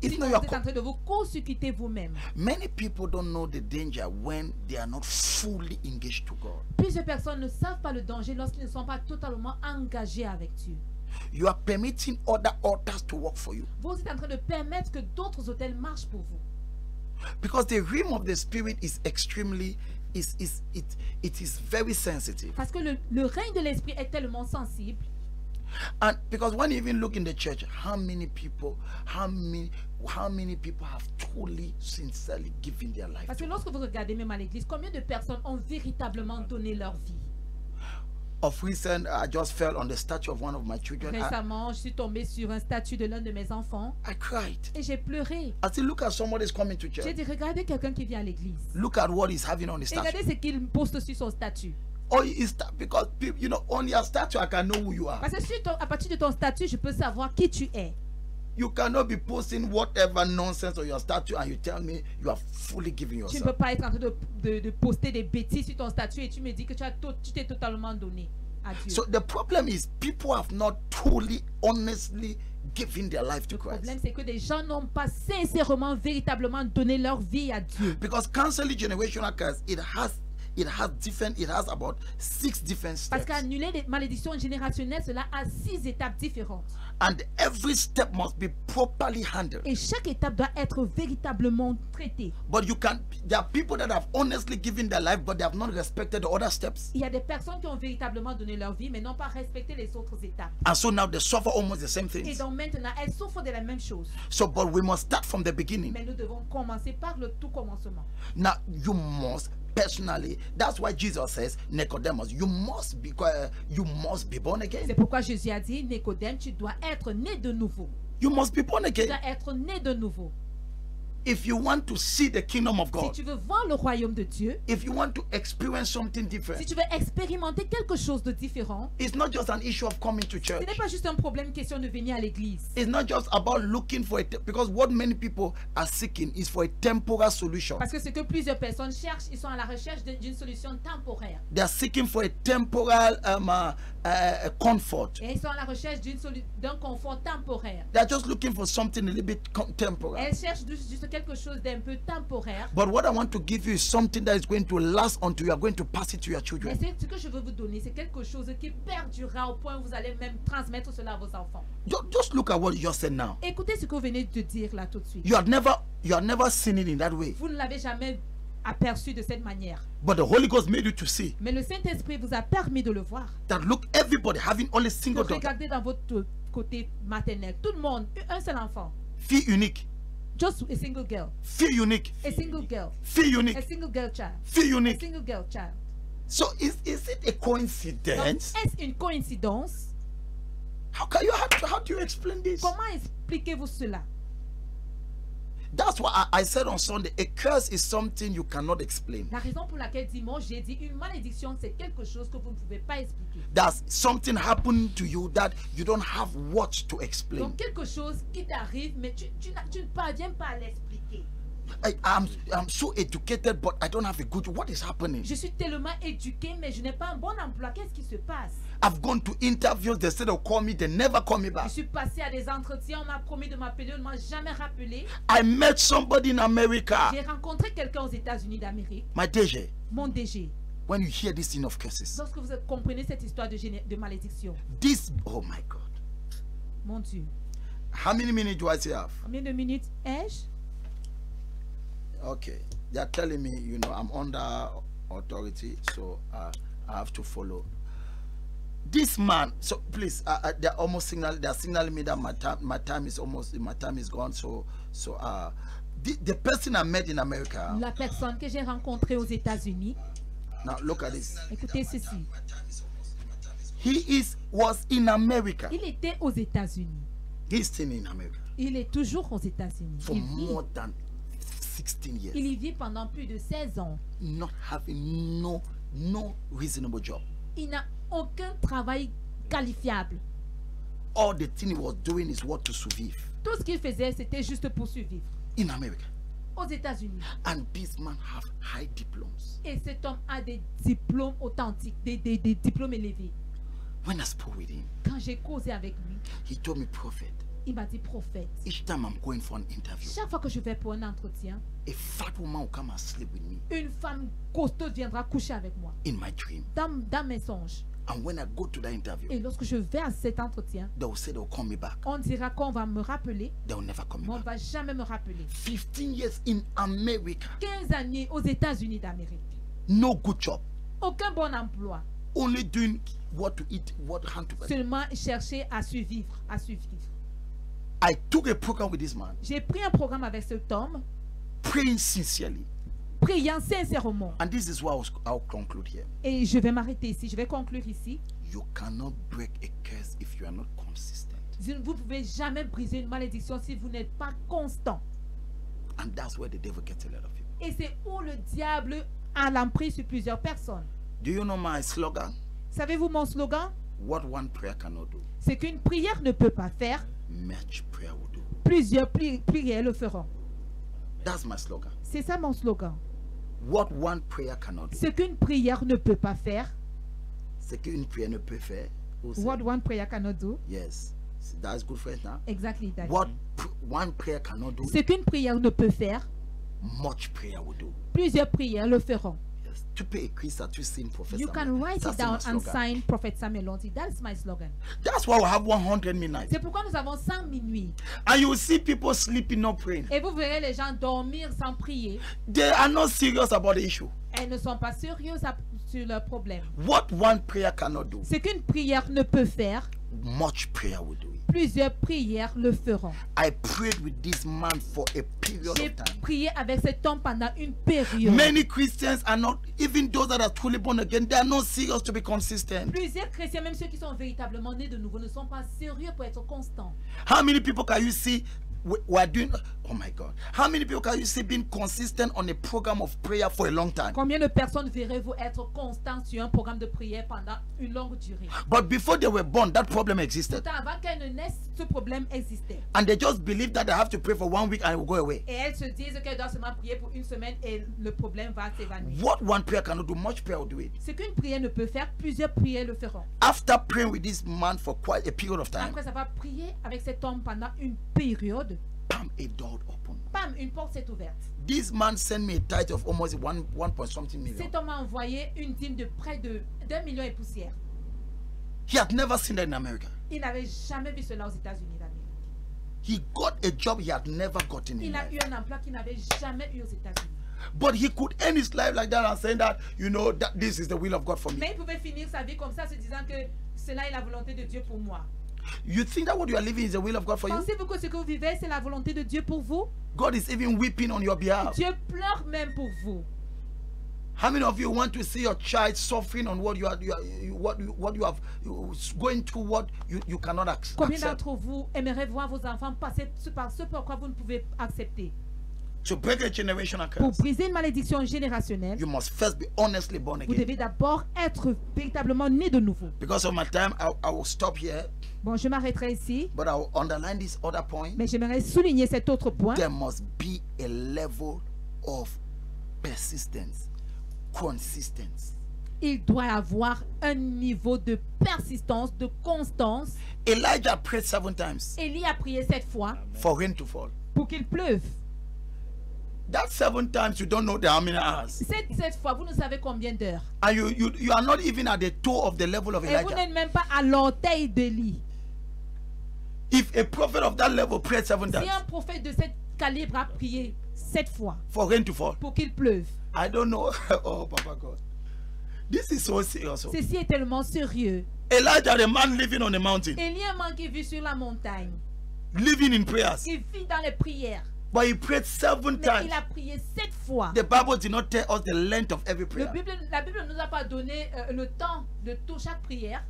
if sinon, not, vous êtes en train de vous consécuter vous-même. many people don't know the danger when they are not fully engaged to God. Plusieurs personnes ne savent pas le danger lorsqu'ils ne sont pas totalement engagés avec Dieu. You are permitting other altars to work for you Vous êtes en train de permettre que d'autres hôtels marchent pour vous. because the realm of the spirit is extremely it is very sensitive. Parce que le règne de l'esprit est tellement sensible. And because when you even look in the church, how many people have truly sincerely given their life Parce que to God? lorsque vous regardez même à l'église, combien de personnes ont véritablement donné leur vie? Of recent, I just fell on the statue of one of my children. Récemment, je suis tombée sur un statut de l'un de mes enfants I cried. et j'ai pleuré. I said, look at somebody's coming to J'ai church. dit, regardez quelqu'un qui vient à l'église. Look at what he's having on his Et statue. regardez ce qu'il poste sur son statut. Oh, because you know, on your statue, I can know who you are. Parce que à partir de ton statut, je peux savoir qui tu es. You cannot be posting whatever nonsense on your statue and you tell me you are fully giving Tu ne peux yourself. pas être en train de poster des bêtises sur ton statut et tu me dis que tu t'es totalement donné à Dieu. So the problem is people have not truly, honestly given their life to Le problème, Christ. c'est que des gens n'ont pas sincèrement, véritablement donné leur vie à Dieu. Because canceling generational curse, it has about 6 different Parce steps. qu'annuler les malédictions générationnelles, cela a 6 étapes différentes. And every step must be properly handled. Et chaque étape doit être véritablement traitée. But there are people that have honestly given their life, but they have not respected the other steps. Il y a des personnes qui ont véritablement donné leur vie, mais n'ont pas respecté les autres étapes. And so now they suffer almost the same Et things. donc maintenant, elles souffrent de la même chose. So, but we must start from the beginning. Mais nous devons commencer par le tout commencement. Now, you must personally, that's why Jesus says, Nicodemus, you must be born C'est again. pourquoi Jésus a dit, Nicodème, tu dois être né de nouveau. You must be born Tu again. dois être né de nouveau. If you want to see the kingdom of Si God, tu veux voir le royaume de Dieu, if you want to experience something si different, tu veux expérimenter quelque chose de différent, it's not just an issue of coming to ce church. n'est pas juste un problème question de venir à l'église. It's not just about looking for because what many people are seeking is for a temporal solution. Parce que ce que plusieurs personnes cherchent, ils sont à la recherche d'une solution temporaire. They are seeking for a temporal comfort. Et ils sont à la recherche d'un confort temporaire. They are just looking for something a little bit temporal. Elles cherchent juste quelque chose d'un peu temporaire. But what I want to give you is something that is going to last until you are going to pass it to your Mais children. ce que je veux vous donner, c'est quelque chose qui perdurera au point où vous allez même transmettre cela à vos enfants. Just look at what you just said now. Écoutez ce que vous venez de dire là tout de suite. You had never seen it in that way. Vous ne l'avez jamais aperçu de cette manière. But the Holy Ghost made you to see Mais le Saint-Esprit vous a permis de le voir. that look, everybody having only single daughter, Regardez dans votre côté maternel. Tout le monde, un seul enfant. feel unique, Just a single girl. feel unique, A single girl. feel A unique, single girl child. feel A unique. single girl child. So is it a Donc, coincidence? est-ce une coïncidence? How do you explain this? Comment expliquez-vous cela? That's why I said on Sunday, a curse is something you cannot explain. La raison pour laquelle dimanche j'ai dit une malédiction, c'est quelque chose que vous ne pouvez pas expliquer. That's something happened to you that you don't have words to explain. Donc quelque chose qui t'arrive, mais tu ne parviens pas à l'expliquer. I'm so educated, but I don't have a good. What is happening? Je suis tellement éduqué, mais je n'ai pas un bon emploi. Qu'est-ce qui se passe? I've gone to interviews. They said they'll call me. They never call me Je back. suis passé à des entretiens, on m'a promis de m'appeler, on ne m'a jamais rappelé. I met somebody in America. J'ai rencontré quelqu'un aux États-Unis d'Amérique, My DG, mon DG. when you hear this thing of curses, Lorsque vous comprenez cette histoire de malédiction, oh my God. mon Dieu. How many minutes do I still have? Combien de minutes ai-je? Okay. They are telling me, I'm under authority, so I have to follow. This man, so please, they're almost signaling me that my time is gone. So the person I met in America. La personne que j'ai rencontrée aux États-Unis, Now look at this. écoutez ceci. Was in America. Il était aux États-Unis. He's still in America Il est toujours aux États-Unis. for more than 16 years, Il y vit pendant plus de 16 ans. not having no reasonable job. Il n'a aucun travail qualifiable. All the thing he was doing is what to survive Tout ce qu'il faisait, c'était juste pour survivre. in America. Aux États-Unis. And this man have high diplomas. Et cet homme a des diplômes authentiques, des diplômes élevés. When I spoke with him, Quand j'ai causé avec lui, he told me, Prophet, il m'a dit prophète. each time I'm going for an interview, Chaque fois que je vais pour un entretien, a fat woman will come and sleep with me une femme costaud viendra coucher avec moi in my dream. dans mes songes. And when I go to that interview, Et lorsque je vais à cet entretien, they will say they'll call me back. on dira qu'on va me rappeler, They will never call me mais on ne back. va jamais me rappeler. 15 years in America, 15 années aux États-Unis d'Amérique. no good job, Aucun bon emploi. only doing what to eat, what hand to. Seulement chercher à survivre, à survivre. I took a program with this man, J'ai pris un programme avec cet homme, praying sincerely. priant sincèrement. And this is why I'll conclude here. Et je vais m'arrêter ici, je vais conclure ici. You cannot break a curse if you are not consistent. Vous ne pouvez jamais briser une malédiction si vous n'êtes pas constant. And that's where the devil gets a lot of people. Et c'est où le diable a l'emprise sur plusieurs personnes. Do you know my slogan? Savez-vous mon slogan? What one prayer cannot do, C'est qu'une prière ne peut pas faire, much prayer will do. plusieurs prières le feront. That's my slogan. C'est ça mon slogan. What one prayer cannot do. Ce qu'une prière ne peut pas faire, C'est qu'une prière ne peut faire. Who said? what one prayer cannot do, Yes. So that's good friends now. exactly that. What one prayer cannot do, Ce qu'une prière ne peut faire, much prayer will do. plusieurs prières le feront. Yes. To pay a quiz that you seen Professor. You can write That's it down my and slogan. sign Prophet Samuel Lonti. That's my slogan. That's why we have 100 midnight. C'est pourquoi nous avons 100 minuit. And you will see people sleeping, not praying. Et vous verrez les gens dormir sans prier. They are not serious about the issue. Elles ne sont pas sérieuses sur leur problème. What one prayer cannot do, Ce qu'une prière ne peut faire, much prayer will do it. plusieurs prières le feront. I prayed with this man for a period J'ai of time. prié avec cet homme pendant une période. Many Christians are not, even those that are truly born again, they are not serious to be consistent. Plusieurs chrétiens, même ceux qui sont véritablement nés de nouveau, ne sont pas sérieux pour être constants. How many people can you see we are doing? Oh my God! How many people can you see being consistent on a program of prayer for a long time? Combien de personnes verrez-vous être constants sur un programme de prière pendant une longue durée? But before they were born, that problem existed, Pourtant, avant qu'elles ne naissent, ce problème existait. and they just believe that they have to pray for 1 week and it will go away. Et elles se disent qu'elles doivent seulement prier pour une semaine et le problème va s'évanouir. What one prayer cannot do, much prayer will do it. Ce qu'une prière ne peut faire, plusieurs prières le feront. After praying with this man for quite a period of time, Après avoir prié avec cet homme pendant une période, Bam, a door open. Bam, une porte s'est ouverte. This man sent me a tithe of almost one point something million. Cet homme a envoyé une dîme de près de 1 million et poussière. He had never seen that in America. Il n'avait jamais vu cela aux États-Unis d'Amérique. He got a job he had never gotten in Il a life. eu un emploi qu'il n'avait jamais eu aux États-Unis. But he could end his life like that and saying that, you know, that this is the will of God for me. Mais il pouvait finir sa vie comme ça, se disant que cela est la volonté de Dieu pour moi. You think that what you are living is the will of God for you? Pensez-vous que ce que vous vivez, c'est la volonté de Dieu pour vous? God is even weeping on your behalf. Dieu pleure même pour vous. How many of you want to see your child suffering on what you are going through, what you cannot Combien accept? d'entre vous aimeraient voir vos enfants passer par ce pourquoi vous ne pouvez accepter? To break a generational Pour curse, briser une malédiction générationnelle, you must first be honestly born vous again. devez d'abord être véritablement né de nouveau. Because of my time, I will stop here, Bon, je m'arrêterai ici, but I will underline this other point. mais j'aimerais souligner cet autre point. There must be a level of persistence, consistency. Il doit avoir un niveau de persistance, de constance. Elijah prayed 7 times Élie a prié 7 fois for rain to fall. pour qu'il pleuve. That 7 times, you don't know how many hours. Cette fois, vous ne savez combien d'heures. And you are not even at the toe of the level of Et vous Elijah. n'êtes même pas à l'orteil d'Élie. If a prophet of that level prayed 7 Si times un prophète de cet calibre a prié 7 fois for rain to fall, pour qu'il pleuve, I don't know. Oh, Papa God. This is so serious. ceci est tellement sérieux. Elijah, the man living on the mountain, Élie est un homme qui vit sur la montagne. living in prayers, Il vit dans les prières. but he prayed 7 Mais times. il a prié 7 fois. The Bible did not tell us the length of every prayer. La Bible ne nous a pas donné le temps de chaque prière.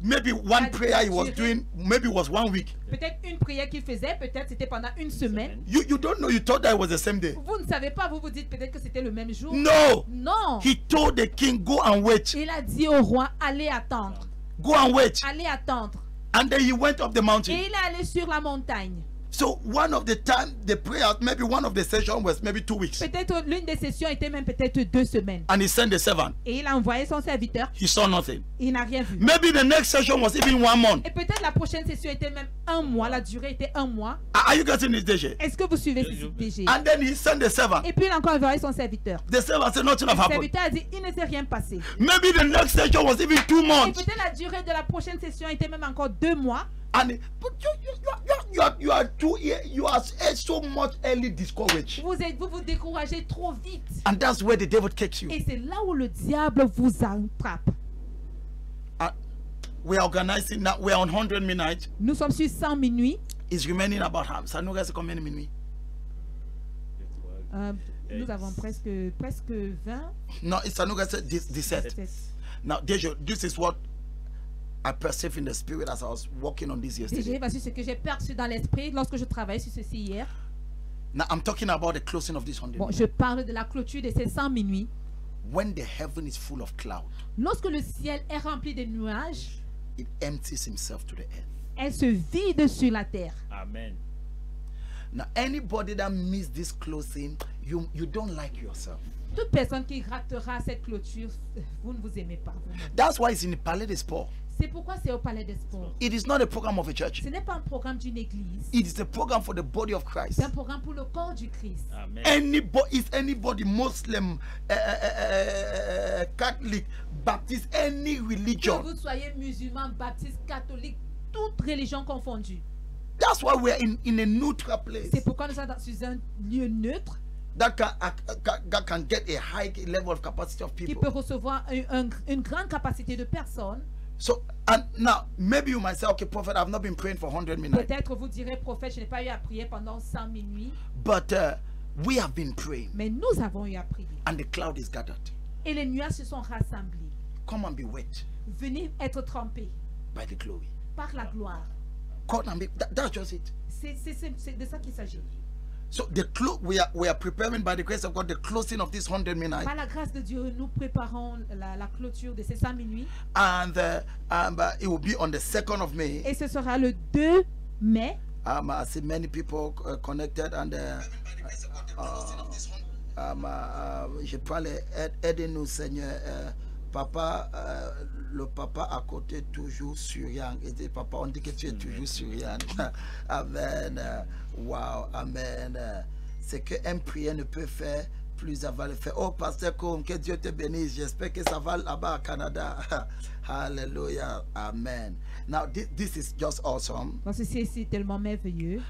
Maybe one prayer he was doing, maybe it was 1 week. Peut-être une prière qu'il faisait, peut-être c'était pendant une semaine. You don't know, you thought that it was the same day. Vous ne savez pas, vous vous dites peut-être que c'était le même jour. No! Non. He told the king, go and wait. Il a dit au roi, allez attendre. Go and wait. Allez attendre. And then he went up the mountain. Et il est allé sur la montagne. So one of the time, the prayer, maybe one of the session was maybe 2 weeks. Peut-être l'une des sessions était même peut-être 2 semaines. And he sent the servant. Et il a envoyé son serviteur. He saw nothing. Il n'a rien vu. Maybe the next session was even 1 month. Et peut-être la prochaine session était même 1 mois. La durée était 1 mois. Are you getting this, DJ? Est-ce que vous suivez ce DG? And then he sent the servant. Et puis il a encore envoyé son serviteur. The servant said nothing Le have happened. serviteur a dit, il ne s'est rien passé. Maybe the next session was even 2 Et months. peut-être la durée de la prochaine session était même encore 2 mois. And but you are so much early discouraged. Vous découragez trop vite. And that's where the devil takes you. Et c'est là où le diable vous attrape. We are organizing now. We are on 100 midnight. Nous sommes sur 100 minuit. It's remaining about half. Ça nous reste combien de minuit? Nous avons presque 20. No, ça nous reste 17. Now, this is what I perceived in the spirit as I was working on this yesterday. Voici ce que j'ai perçu dans l'esprit lorsque je travaillais sur ceci hier. Now, I'm talking about the closing of this 100 Bon, je parle de la clôture de ces 100 minuit. When the heaven is full of cloud, Lorsque le ciel est rempli de nuages, it empties himself to the earth. elle se vide sur la terre. Amen. Now, anybody that missed this closing, you don't like yourself. Toute personne qui ratera cette clôture, vous ne vous aimez pas. That's why it's in the Palais des Sports. C'est pourquoi c'est au Palais des Sports. It is not a program of a church. Ce n'est pas un programme d'une église. It is a program for the body of Christ. C'est un programme pour le corps du Christ. Amen. Anybody, Muslim, Catholic, Baptist, any Que religion. vous soyez musulman, baptiste, catholique, toute religion confondue. That's why we're in a neutral place C'est pourquoi nous sommes dans un lieu neutre that can get a high level of capacity of qui people. peut recevoir une grande capacité de personnes. So, and now maybe you might say, okay, prophet, I've not been praying for 100 minutes, Peut-être vous direz, prophète, je n'ai pas eu à prier pendant 100 minuit, but we have been praying, mais nous avons eu à prier. and the cloud is gathered. Et les nuages se sont rassemblés. Come and be wet Venez être trempés by the glory. par la gloire. Come and be. That's just it. C'est de ça qu'il s'agit. So we are preparing by the grace of God the closing of this 100 midnight, Par la grâce de Dieu, nous préparons la clôture de ces 100 minuit. and it will be on the 2nd of May. Et ce sera le 2 mai. I see many people connected, and je parle aider nous, Seigneur, papa à côté toujours souriant. Et dit, papa, on dit que tu es toujours souriant. Amen. Wow, amen. C'est qu'un prière ne peut faire plus avant le faire. Oh, pasteur Koum, que Dieu te bénisse. J'espère que ça va là-bas au Canada. Hallelujah. Amen. Now, this is just awesome. Donc ceci est tellement merveilleux.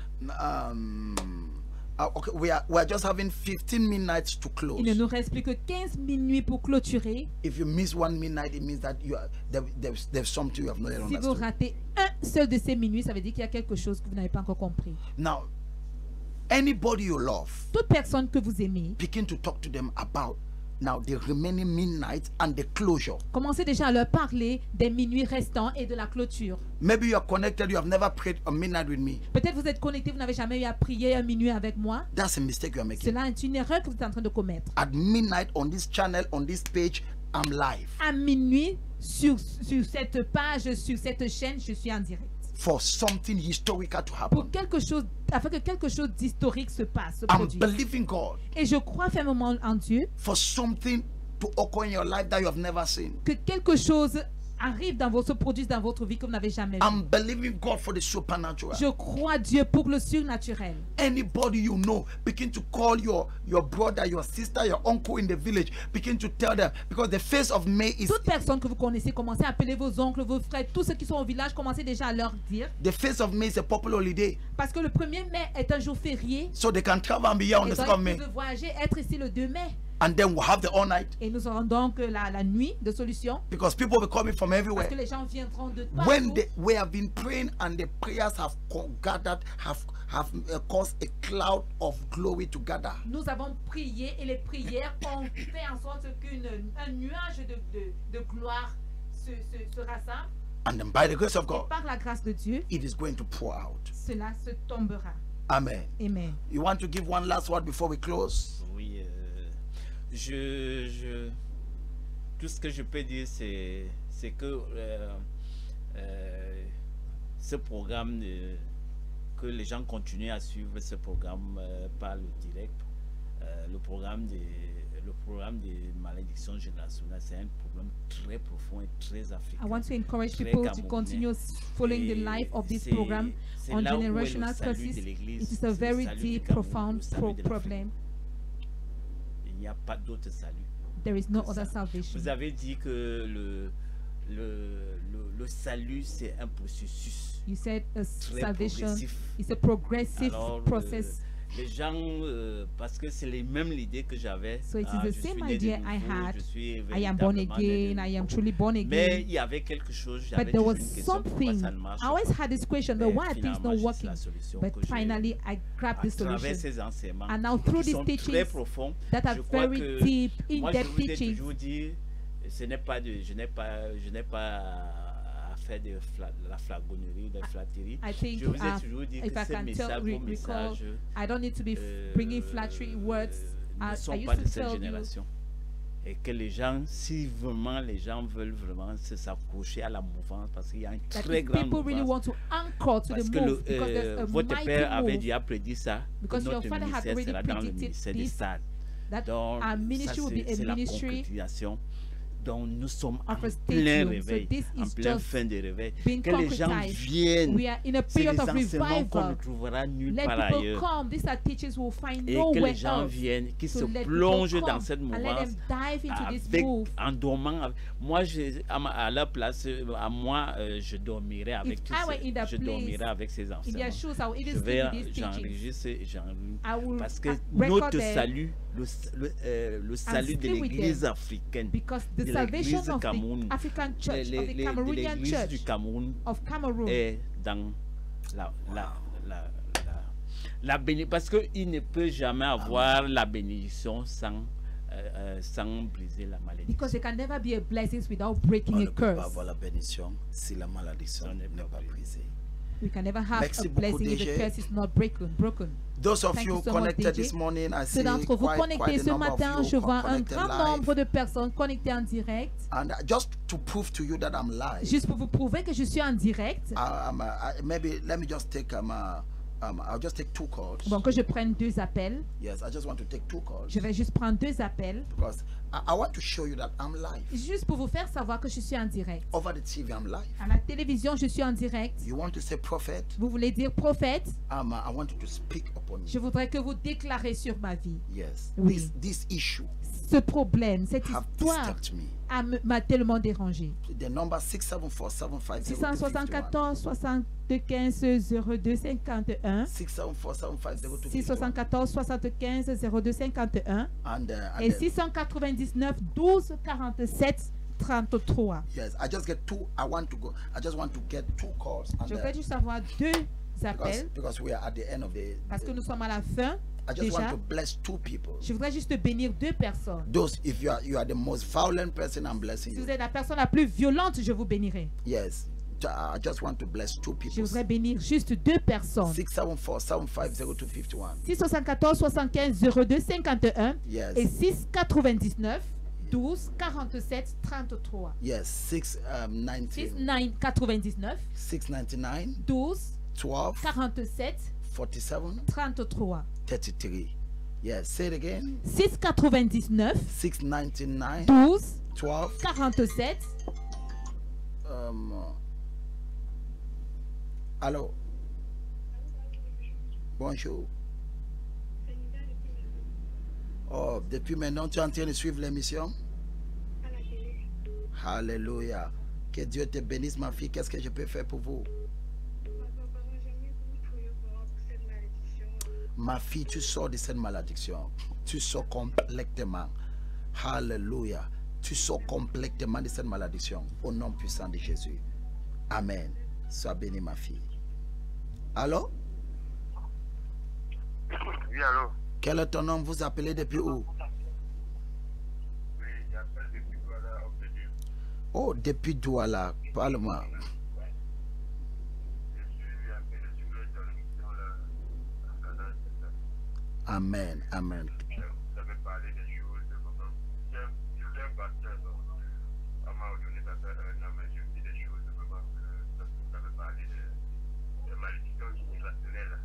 Okay, we are just having 15 minutes to close. Il ne nous reste plus que 15 minutes pour clôturer. If you miss 1 minute, it means that you are there's something you have not yet Si vous understood. ratez un seul de ces minutes, ça veut dire qu'il y a quelque chose que vous n'avez pas encore compris. Now, anybody you love, Toute personne que vous aimez, begin to talk to them about now the remaining midnight and the closure. commencez déjà à leur parler des minuits restants et de la clôture. Maybe you are connected, you have never prayed a midnight with me. Peut-être vous êtes connecté, vous n'avez jamais eu à prier un minuit avec moi. That's a mistake you are making. Cela est une erreur que vous êtes en train de commettre. At midnight on this channel, on this page, I'm live. À minuit, sur cette page, sur cette chaîne, je suis en direct. For something historical to Pour happen. quelque chose, afin que quelque chose d'historique se passe, se I'm produise. believing God Et je crois fermement en Dieu for something to occur in your life that you have never seen. que quelque chose arrive dans votre, se produise dans votre vie que vous n'avez jamais vu. I'm believing God for the supernatural. Je crois Dieu pour le surnaturel. Anybody you know, begin to call your brother, your sister, your uncle in the village. Begin to tell them, because the face of May is Toute personne que vous connaissez, commencez à appeler vos oncles, vos frères, tous ceux qui sont au village, commencez déjà à leur dire. the face of May is a popular holiday, Parce que le 1er mai est un jour férié. so they can travel and be here on Et the donc, 2nd ils May, peuvent voyager, être ici le 2 mai. and then we'll have the all night Et nous aurons donc la nuit de solution. because people will be coming from Parce everywhere. que les gens viendront de When partout. we have been praying and the prayers have gathered, have caused a cloud of glory to gather. Nous avons prié et les prières ont fait en sorte qu'un nuage de gloire se rassemble. And then by the grace of Et God, par la grâce de Dieu, it is going to pour out. cela se tombera. Amen. Amen. You want to give one last word before we close? Oui, tout ce que je peux dire, c'est que ce programme, que les gens continuent à suivre ce programme par le direct, le programme des malédictions générationnelles, c'est un problème très profond et très africain. I want to encourage très people to camerounais. continue following the Et life of this c'est- program c'est on là où est le generational salut curses. de l'Église, It is c'est a le very salut du deep, Cameroun, profound le salut de l'Afrique. problem. Il n'y a pas d'autre salut. There is no que other ça. salvation. Vous avez dit que le salut, c'est un processus You said a très salvation progressif. is a progressive Alors, process. les gens, parce que c'est les mêmes idées que j'avais. So it is je the suis same né de idea I nouveau, had. je suis I am born véritablement né de again. I am nouveau. truly born Mais again. il y avait quelque chose, But j'avais there toujours was une question, pourquoi something. ça ne marche I always pas. had this question, but Mais why are things finalement, not c'est working? la solution But que j'ai- finally, I grabbed à the travers solution. ces enseignements And now through qui these sont très teachings profonds, that are je crois very que deep, moi je in-depth vous ai teachings. toujours dit, je n'ai pas à faire de la flagornerie, de la flatterie. I think Je vous ai toujours dit if que I ces can messages, vos recall, messages I don't need to be bringing flattery words. ne I sont used pas to de cette tell you génération. Et que les gens, si vraiment les gens veulent vraiment s'accrocher à la mouvance, parce qu'il y a une that très if grande people really mouvance. want to anchor to Parce the que move, because there's a votre mighty père avait move déjà prédit ça, que Because your notre father had ministère already sera dans le predicted ministère des this, stades. that Donc, our ministry ça, will be c'est a la ministry concrétisation. Donc, nous sommes en of a plein stadium. réveil, So this en is plein just fin de réveil. being Que les gens concretized. viennent. We are in a C'est les period of enseignements qu'on ne revival. trouvera nulle Let part people ailleurs. come. These are teachers who will find Et que nowhere les gens else. viennent, qui So se let people plongent come dans cette and let mouvance them dive into this avec, move. en dormant. Moi, à leur place, à moi, je dormirai avec If tous I were in that je place, dormirai avec ces In their enseignements. shoes, I will Je even vais, sleep with these teachings. j'enregistre, I will parce que record notre them salut, le salut de sleep with l'Église them. africaine, because the de salvation l'Église of Cameroun, the African church, de of the Cameroonian l'Église church du Cameroun of Cameroon, est dans la bénédiction, parce qu'il ne peut jamais avoir la bénédiction sans briser la malédiction. because there can never be a blessing without breaking On a ne peut pas curse. avoir la bénédiction si la malédiction On n'est n'est pas pas brisée. We can never have Merci a beaucoup, blessing if the DG. curse is not broken. Those of Thank you you so much, connected DJ. this morning, I Ceux see d'entre vous quite connectés a ce number of matin, you je vois un connected grand live. nombre de personnes connectées en direct. And just to prove to you that I'm live, Juste pour vous prouver que je suis en direct. maybe let me just take I'll just take 2 calls. Bon, que je prenne 2 appels. Yes, I just want to take 2 calls. Je vais juste prendre 2 appels. Because I want to show you that I'm live. Juste pour vous faire savoir que je suis en direct. Over the TV, I'm live. À la télévision, je suis en direct. You want to say prophet? Vous voulez dire prophète? I want you to speak upon me. Je voudrais que vous déclarez sur ma vie. Yes. Oui. This issue Ce problème, cette have histoire disturbed me. m'a tellement dérangé. The number 674-750-0251. 674 75 02 51. 674-750-0251. 674 75 02 51. And Et 699 12 47 33. yes, I just want to get 2 calls. And, Je voudrais juste avoir 2 appels because we are at the end of the. parce que nous sommes à la fin. I just want Déjà, to bless 2 people. je voudrais juste bénir 2 personnes. Those, if you are the most violent person, I'm blessing Si vous you. êtes la personne la plus violente, je vous bénirai. Yes, I just want to bless 2 Je people. voudrais bénir juste 2 personnes. 674-750-0251. 674 75 02 51 Yes. et 699 12 47 33. Yes, 699 699 12 12 47 47 33. 33. Yes, say it again. 699 699 12 12 47. Allô. Bonjour. Oh, depuis maintenant, tu es en train de suivre l'émission? Alléluia. Que Dieu te bénisse, ma fille. Qu'est-ce que je peux faire pour vous? Ma fille, tu sors de cette malédiction. Tu sors complètement. Alléluia. Tu sors complètement de cette malédiction. Au nom puissant de Jésus. Amen. Sois bénie, ma fille. Allô? Oui, allô? Quel est ton nom? Vous appelez depuis où? Oui, j'appelle depuis Douala, Obédieu. Oh, depuis Douala. Parle-moi. Je suis un peu de suivre dans l'émission là. Amen. Amen. Vous avez parlé des choses de comment. Je suis un pasteur, donc. À un moment donné, ça fait 1 an, mais je dis des choses de comment. Vous avez parlé de malédictions générationnelles.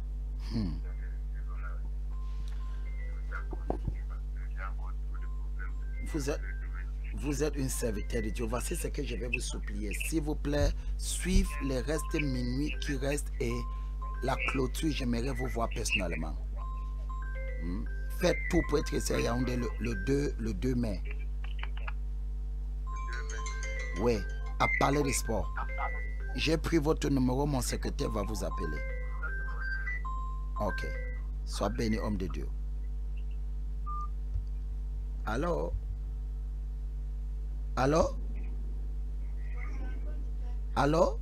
Vous êtes une serviteur de Dieu. Voici ce que je vais vous supplier. S'il vous plaît, suivez les restes minuit qui restent et la clôture, j'aimerais vous voir personnellement. Faites tout pour être ici à Yaoundé le 2 mai. Oui, à parler de sport. J'ai pris votre numéro, mon secrétaire va vous appeler. Ok. Sois béni, homme de Dieu. Allô? Allô? Allô?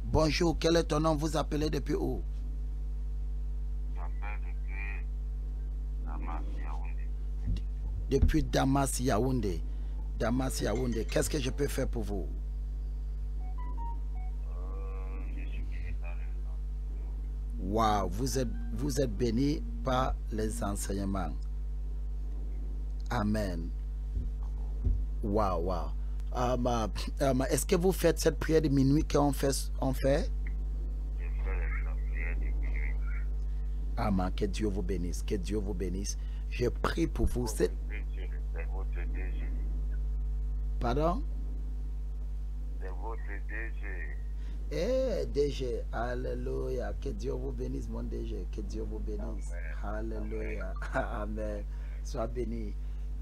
Bonjour, quel est ton nom? Vous appelez depuis où? J'appelle depuis Damas, Yaoundé. Depuis Damas, Yaoundé. Damas, Yaoundé. Qu'est-ce que je peux faire pour vous? Je suis béni par le sang. Wow, vous êtes béni par les enseignements. Amen. Wow, wow. Est-ce que vous faites cette prière de minuit qu'on fait? Je fais la prière de minuit. Amen. Que Dieu vous bénisse. Que Dieu vous bénisse. Je prie pour vous. C'est votre DG. Pardon? C'est votre DG. Eh, DG. Alléluia. Que Dieu vous bénisse, mon DG. Que Dieu vous bénisse. Alléluia. Amen. Sois béni.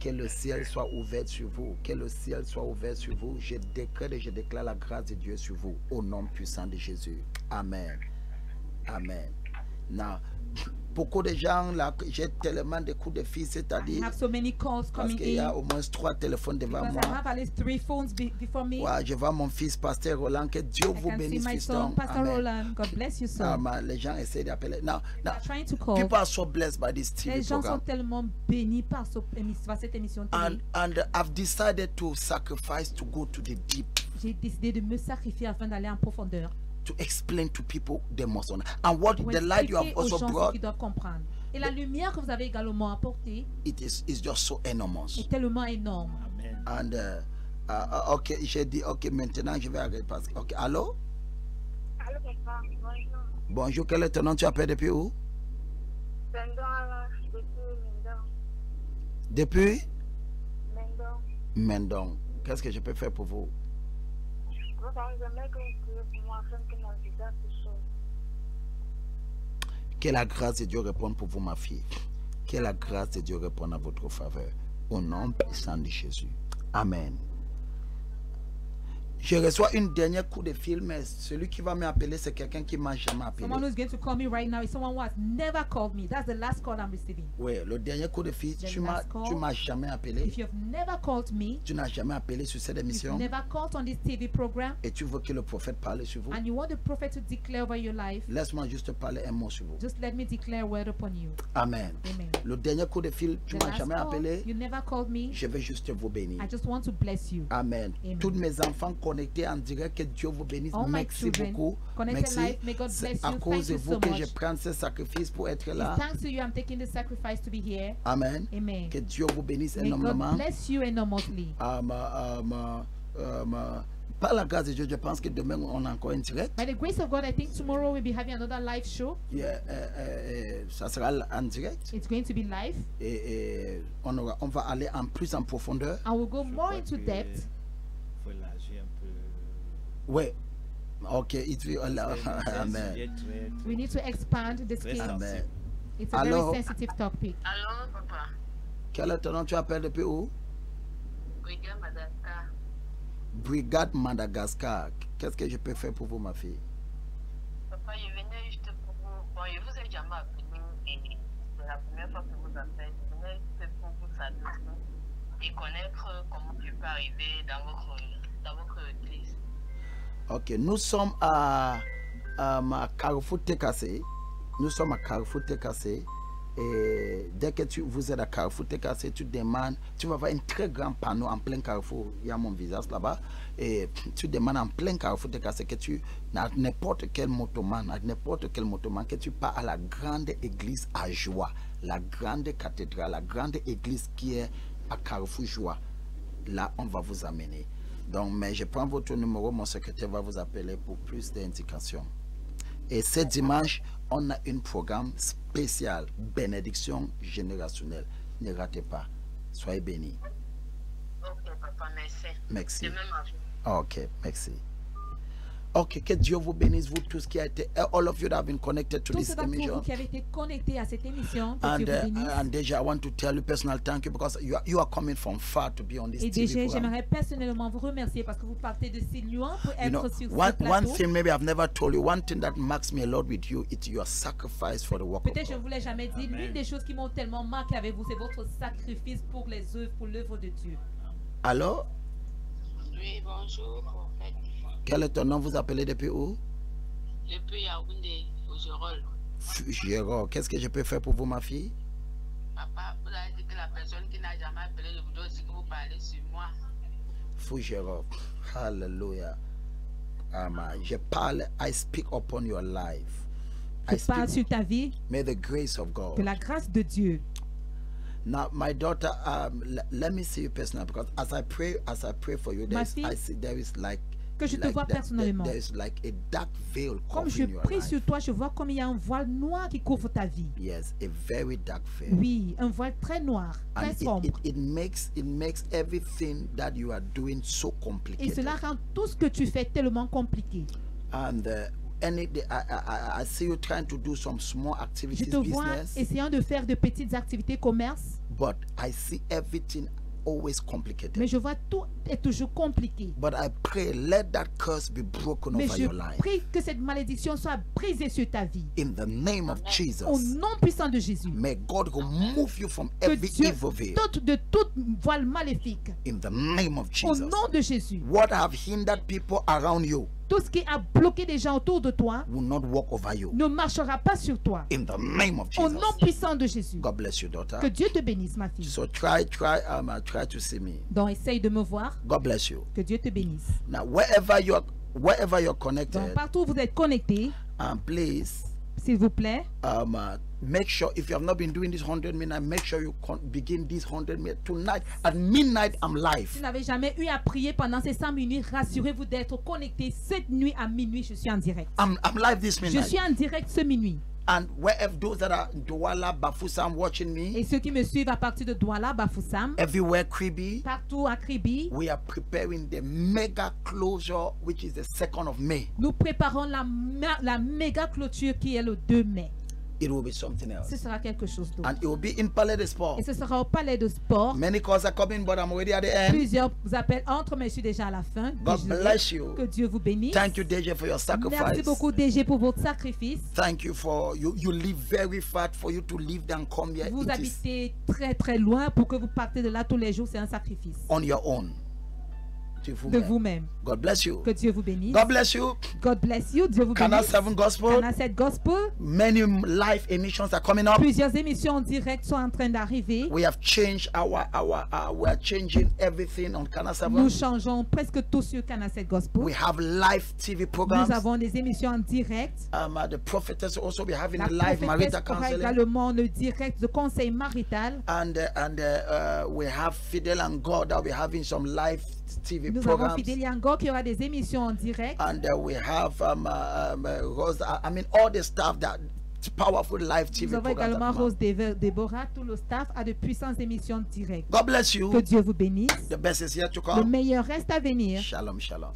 Que le ciel soit ouvert sur vous. Que le ciel soit ouvert sur vous. Je décrète et je déclare la grâce de Dieu sur vous. Au nom puissant de Jésus. Amen. Amen. Now, beaucoup de gens, là, j'ai tellement de coups de fil, I c'est-à-dire have so many calls parce coming qu'il y a in au moins 3 téléphones devant because moi. I have at least 3 phones before me. Ouais, je vois mon fils, pasteur Roland. Que Dieu I vous can see bénisse, my fiston. son, Pastor Amen. Roland. God bless you, son. Les gens essaient d'appeler. Now, I'm trying to call. people are so blessed by this TV Les gens sont program. tellement bénis par cette émission télé. And I've decided to sacrifice to go to the deep, J'ai décidé de me sacrifier afin d'aller en profondeur. to explain to people the most on. And what Pour the light you have expliquer aux also gens ce brought, qu'ils doivent comprendre. Et la lumière que vous avez également apportée it's just so enormous. est tellement énorme. And ok, j'ai dit ok, maintenant je vais arrêter parce que ok, allô? Allô, papa, bonjour. Bonjour, quel est ton nom? Tu appelles depuis où? Depuis Mendon. Qu'est-ce que je peux faire pour vous? Que la grâce de Dieu réponde pour vous, ma fille. Que la grâce de Dieu réponde à votre faveur. Au nom puissant de Jésus. Amen. Je reçois une dernière coup de fil, mais celui qui va m'appeler, c'est quelqu'un qui m'a jamais appelé. Someone who's going to call me right now is someone who has never called me. That's the last call I'm receiving. Oui, le dernier coup de fil, The tu last call. m'as jamais appelé. If you have never called me, Tu n'as jamais appelé sur cette you've émission. never called on this TV program, Et tu veux que le prophète parle sur vous. and you want the prophet to declare over your life, Laisse-moi juste parler un mot sur vous. just let me declare a word upon you. Amen. Amen. Le dernier coup de fil, tu The m'as last jamais call, appelé. you never called me. Je vais juste vous bénir. I just want to bless you. Amen. Amen. Tous mes enfants connectés en direct, que Dieu vous bénisse. All my Merci children beaucoup. connected Merci. live, may God C'est bless à you. cause Thank de you vous so que much. je prends ce sacrifice pour être là. It's thanks to you I'm taking the sacrifice to be here. Amen. Amen. Que Dieu vous bénisse May God énormément. bless you enormously. Par la grâce de Dieu, je pense que demain on a encore un direct. By the grace of God, I think tomorrow we'll be having another live show. Yeah, ça sera en direct. It's going to be live. Et on va aller en plus en profondeur. I will go more into depth. Faut élargir un peu. Ouais. Ok, Amen. We need to expand the Très scale. Amen. It's a Alors- very sensitive topic. Allô, papa. Quel est ton nom? Tu appelles depuis où? Regarde, Madagascar. Brigade Madagascar. Qu'est-ce que je peux faire pour vous, ma fille? Papa, je venais juste pour vous. Bon, je vous ai jamais appelé et c'est la première fois que je vous appelle. Je venais juste pour vous saluer et connaître comment je peux arriver dans votre église. Ok, nous sommes à Carrefour TKC. Nous sommes à Carrefour TKC. Et dès que vous êtes à Carrefour TKC, tu demandes, tu vas voir un très grand panneau en plein Carrefour. Il y a mon visage là-bas. Et tu demandes en plein Carrefour TKC que tu, n'importe quel motoman, que tu pars à la grande église à Joie, la grande cathédrale, la grande église qui est à Carrefour Joie. Là, on va vous amener. Donc, mais je prends votre numéro, mon secrétaire va vous appeler pour plus d'indications. Et ce dimanche, on a un programme spécial, bénédiction générationnelle. Ne ratez pas. Soyez bénis. Ok, papa, merci. Merci. De même à vous. Ok, merci. Ok, que Dieu vous bénisse, vous tous qui a été, all of you that have been connected to Tous this ceux d'entre emission. vous qui avez été connectés à cette émission, que And, Dieu vous bénisse. and Deja, I want to tell you personal thank you because you are coming from far to be on this Et TV déjà, program. j'aimerais personnellement vous remercier parce que vous partez de si loin pour You know, être sur ce one plateau. thing maybe I've never told you, one thing that marks me a lot with you, it's your sacrifice for the work of Peut-être je ne God. vous l'ai jamais dit. L'une des choses qui m'ont tellement marqué avec vous, c'est votre sacrifice pour les œuvres, pour l'œuvre de Dieu. Alors, Oui, bonjour, prophète. quel est ton nom? Vous appelez depuis où? Depuis Yaoundé, au Jérôme. Gérard, qu'est-ce que je peux faire pour vous, ma fille? Papa, vous avez dit que la personne qui n'a jamais appelé, je voudrais aussi que vous parlez sur moi. Fou Gérard. Hallelujah. Amen. Je parle, I speak upon your life. I Je parle speak, sur ta vie, may the grace of que God. la grâce de Dieu. Now, my daughter, let me see you personally because as I pray for you, Ma there's, fille, I see there is like, que je te vois personnellement. there is like a dark veil Comme je covering your prie life. sur toi, je vois comme il y a un voile noir qui couvre ta vie. Yes, a very dark veil. Oui, un voile très noir, très And sombre. it makes everything that you are doing so Et complicated. cela rend tout ce que tu fais tellement compliqué. And I see you trying to do some small Je activities, te vois business, essayant de faire de petites activités commerce, but I see everything always complicated. mais je vois tout est toujours compliqué. But I pray, let that curse be broken Mais over je your life. prie que cette malédiction soit brisée sur ta vie. In the name of Au Jesus, nom puissant de Jésus. may God remove you from Que every Dieu evil veil. t'ôte de toute voile maléfique. In the name of Au Jesus. nom de Jésus. What have hindered people around you Tout ce qui a bloqué les gens autour de toi will not walk over you. ne marchera pas sur toi. In the name of Au Jesus. nom puissant de Jésus. God bless you, daughter. Que Dieu te bénisse, ma fille. So try to see me. Donc, essaye de me voir. God bless you. Que Dieu te bénisse. Now, wherever you're Donc, connected, partout où vous êtes connectés, please s'il vous plaît, make sure if you have not been doing this 100 minutes, make sure you begin this 100 minutes tonight at midnight. I'm Si live. vous n'avez jamais eu à prier pendant ces 100 minutes, rassurez-vous d'être connecté cette nuit à minuit. Je suis en direct. I'm live this Je midnight. suis en direct ce minuit. And wherever those that are in Douala, Bafoussam watching me, Et ceux qui me suivent à partir de Douala, Bafoussam, everywhere, Kribi, partout à Kribi, we are preparing the mega closure, which is the 2nd of May. nous préparons la méga clôture qui est le 2 mai. It will be something else. Ce sera quelque chose d'autre. And it will be in Palais de Sport. Et ce sera au palais de sport. Many calls are coming, but I'm already at the end. Plusieurs appels entrent, mais je suis déjà à la fin. God Désolé. bless you. Que Dieu vous bénisse. Thank you, DJ, for your Merci sacrifice. beaucoup, DG, pour votre sacrifice. Thank you for you live very far for you to live and come here. Vous It is habitez très très loin pour que vous partez de là tous les jours. C'est un sacrifice on your own. de vous-même. God bless you. Que Dieu vous bénisse. God bless you. God bless you. Dieu vous Canal bénisse. 7 Gospel. Canal 7 Gospel. Many live emissions are coming up. Plusieurs émissions en direct sont en train d'arriver. We have changed we are changing everything on Canal 7. Nous changeons presque tout sur Canal 7 Gospel. We have live TV programs. Nous avons des émissions en direct. The prophetess will also be having La a live prophétesse marital aura counseling. également le direct de conseil marital. And we have Fidel and God that we're having some live TV Nous avons programs. Fidel Yango qui aura des émissions en direct. And we have Rose, I mean all the stuff that powerful live TV Nous avons programs. également that come Rose out. Déborah. Tout le staff a de puissantes émissions directes. God bless you. Que Dieu vous bénisse. The best is yet to Le come. meilleur reste à venir. Shalom, shalom.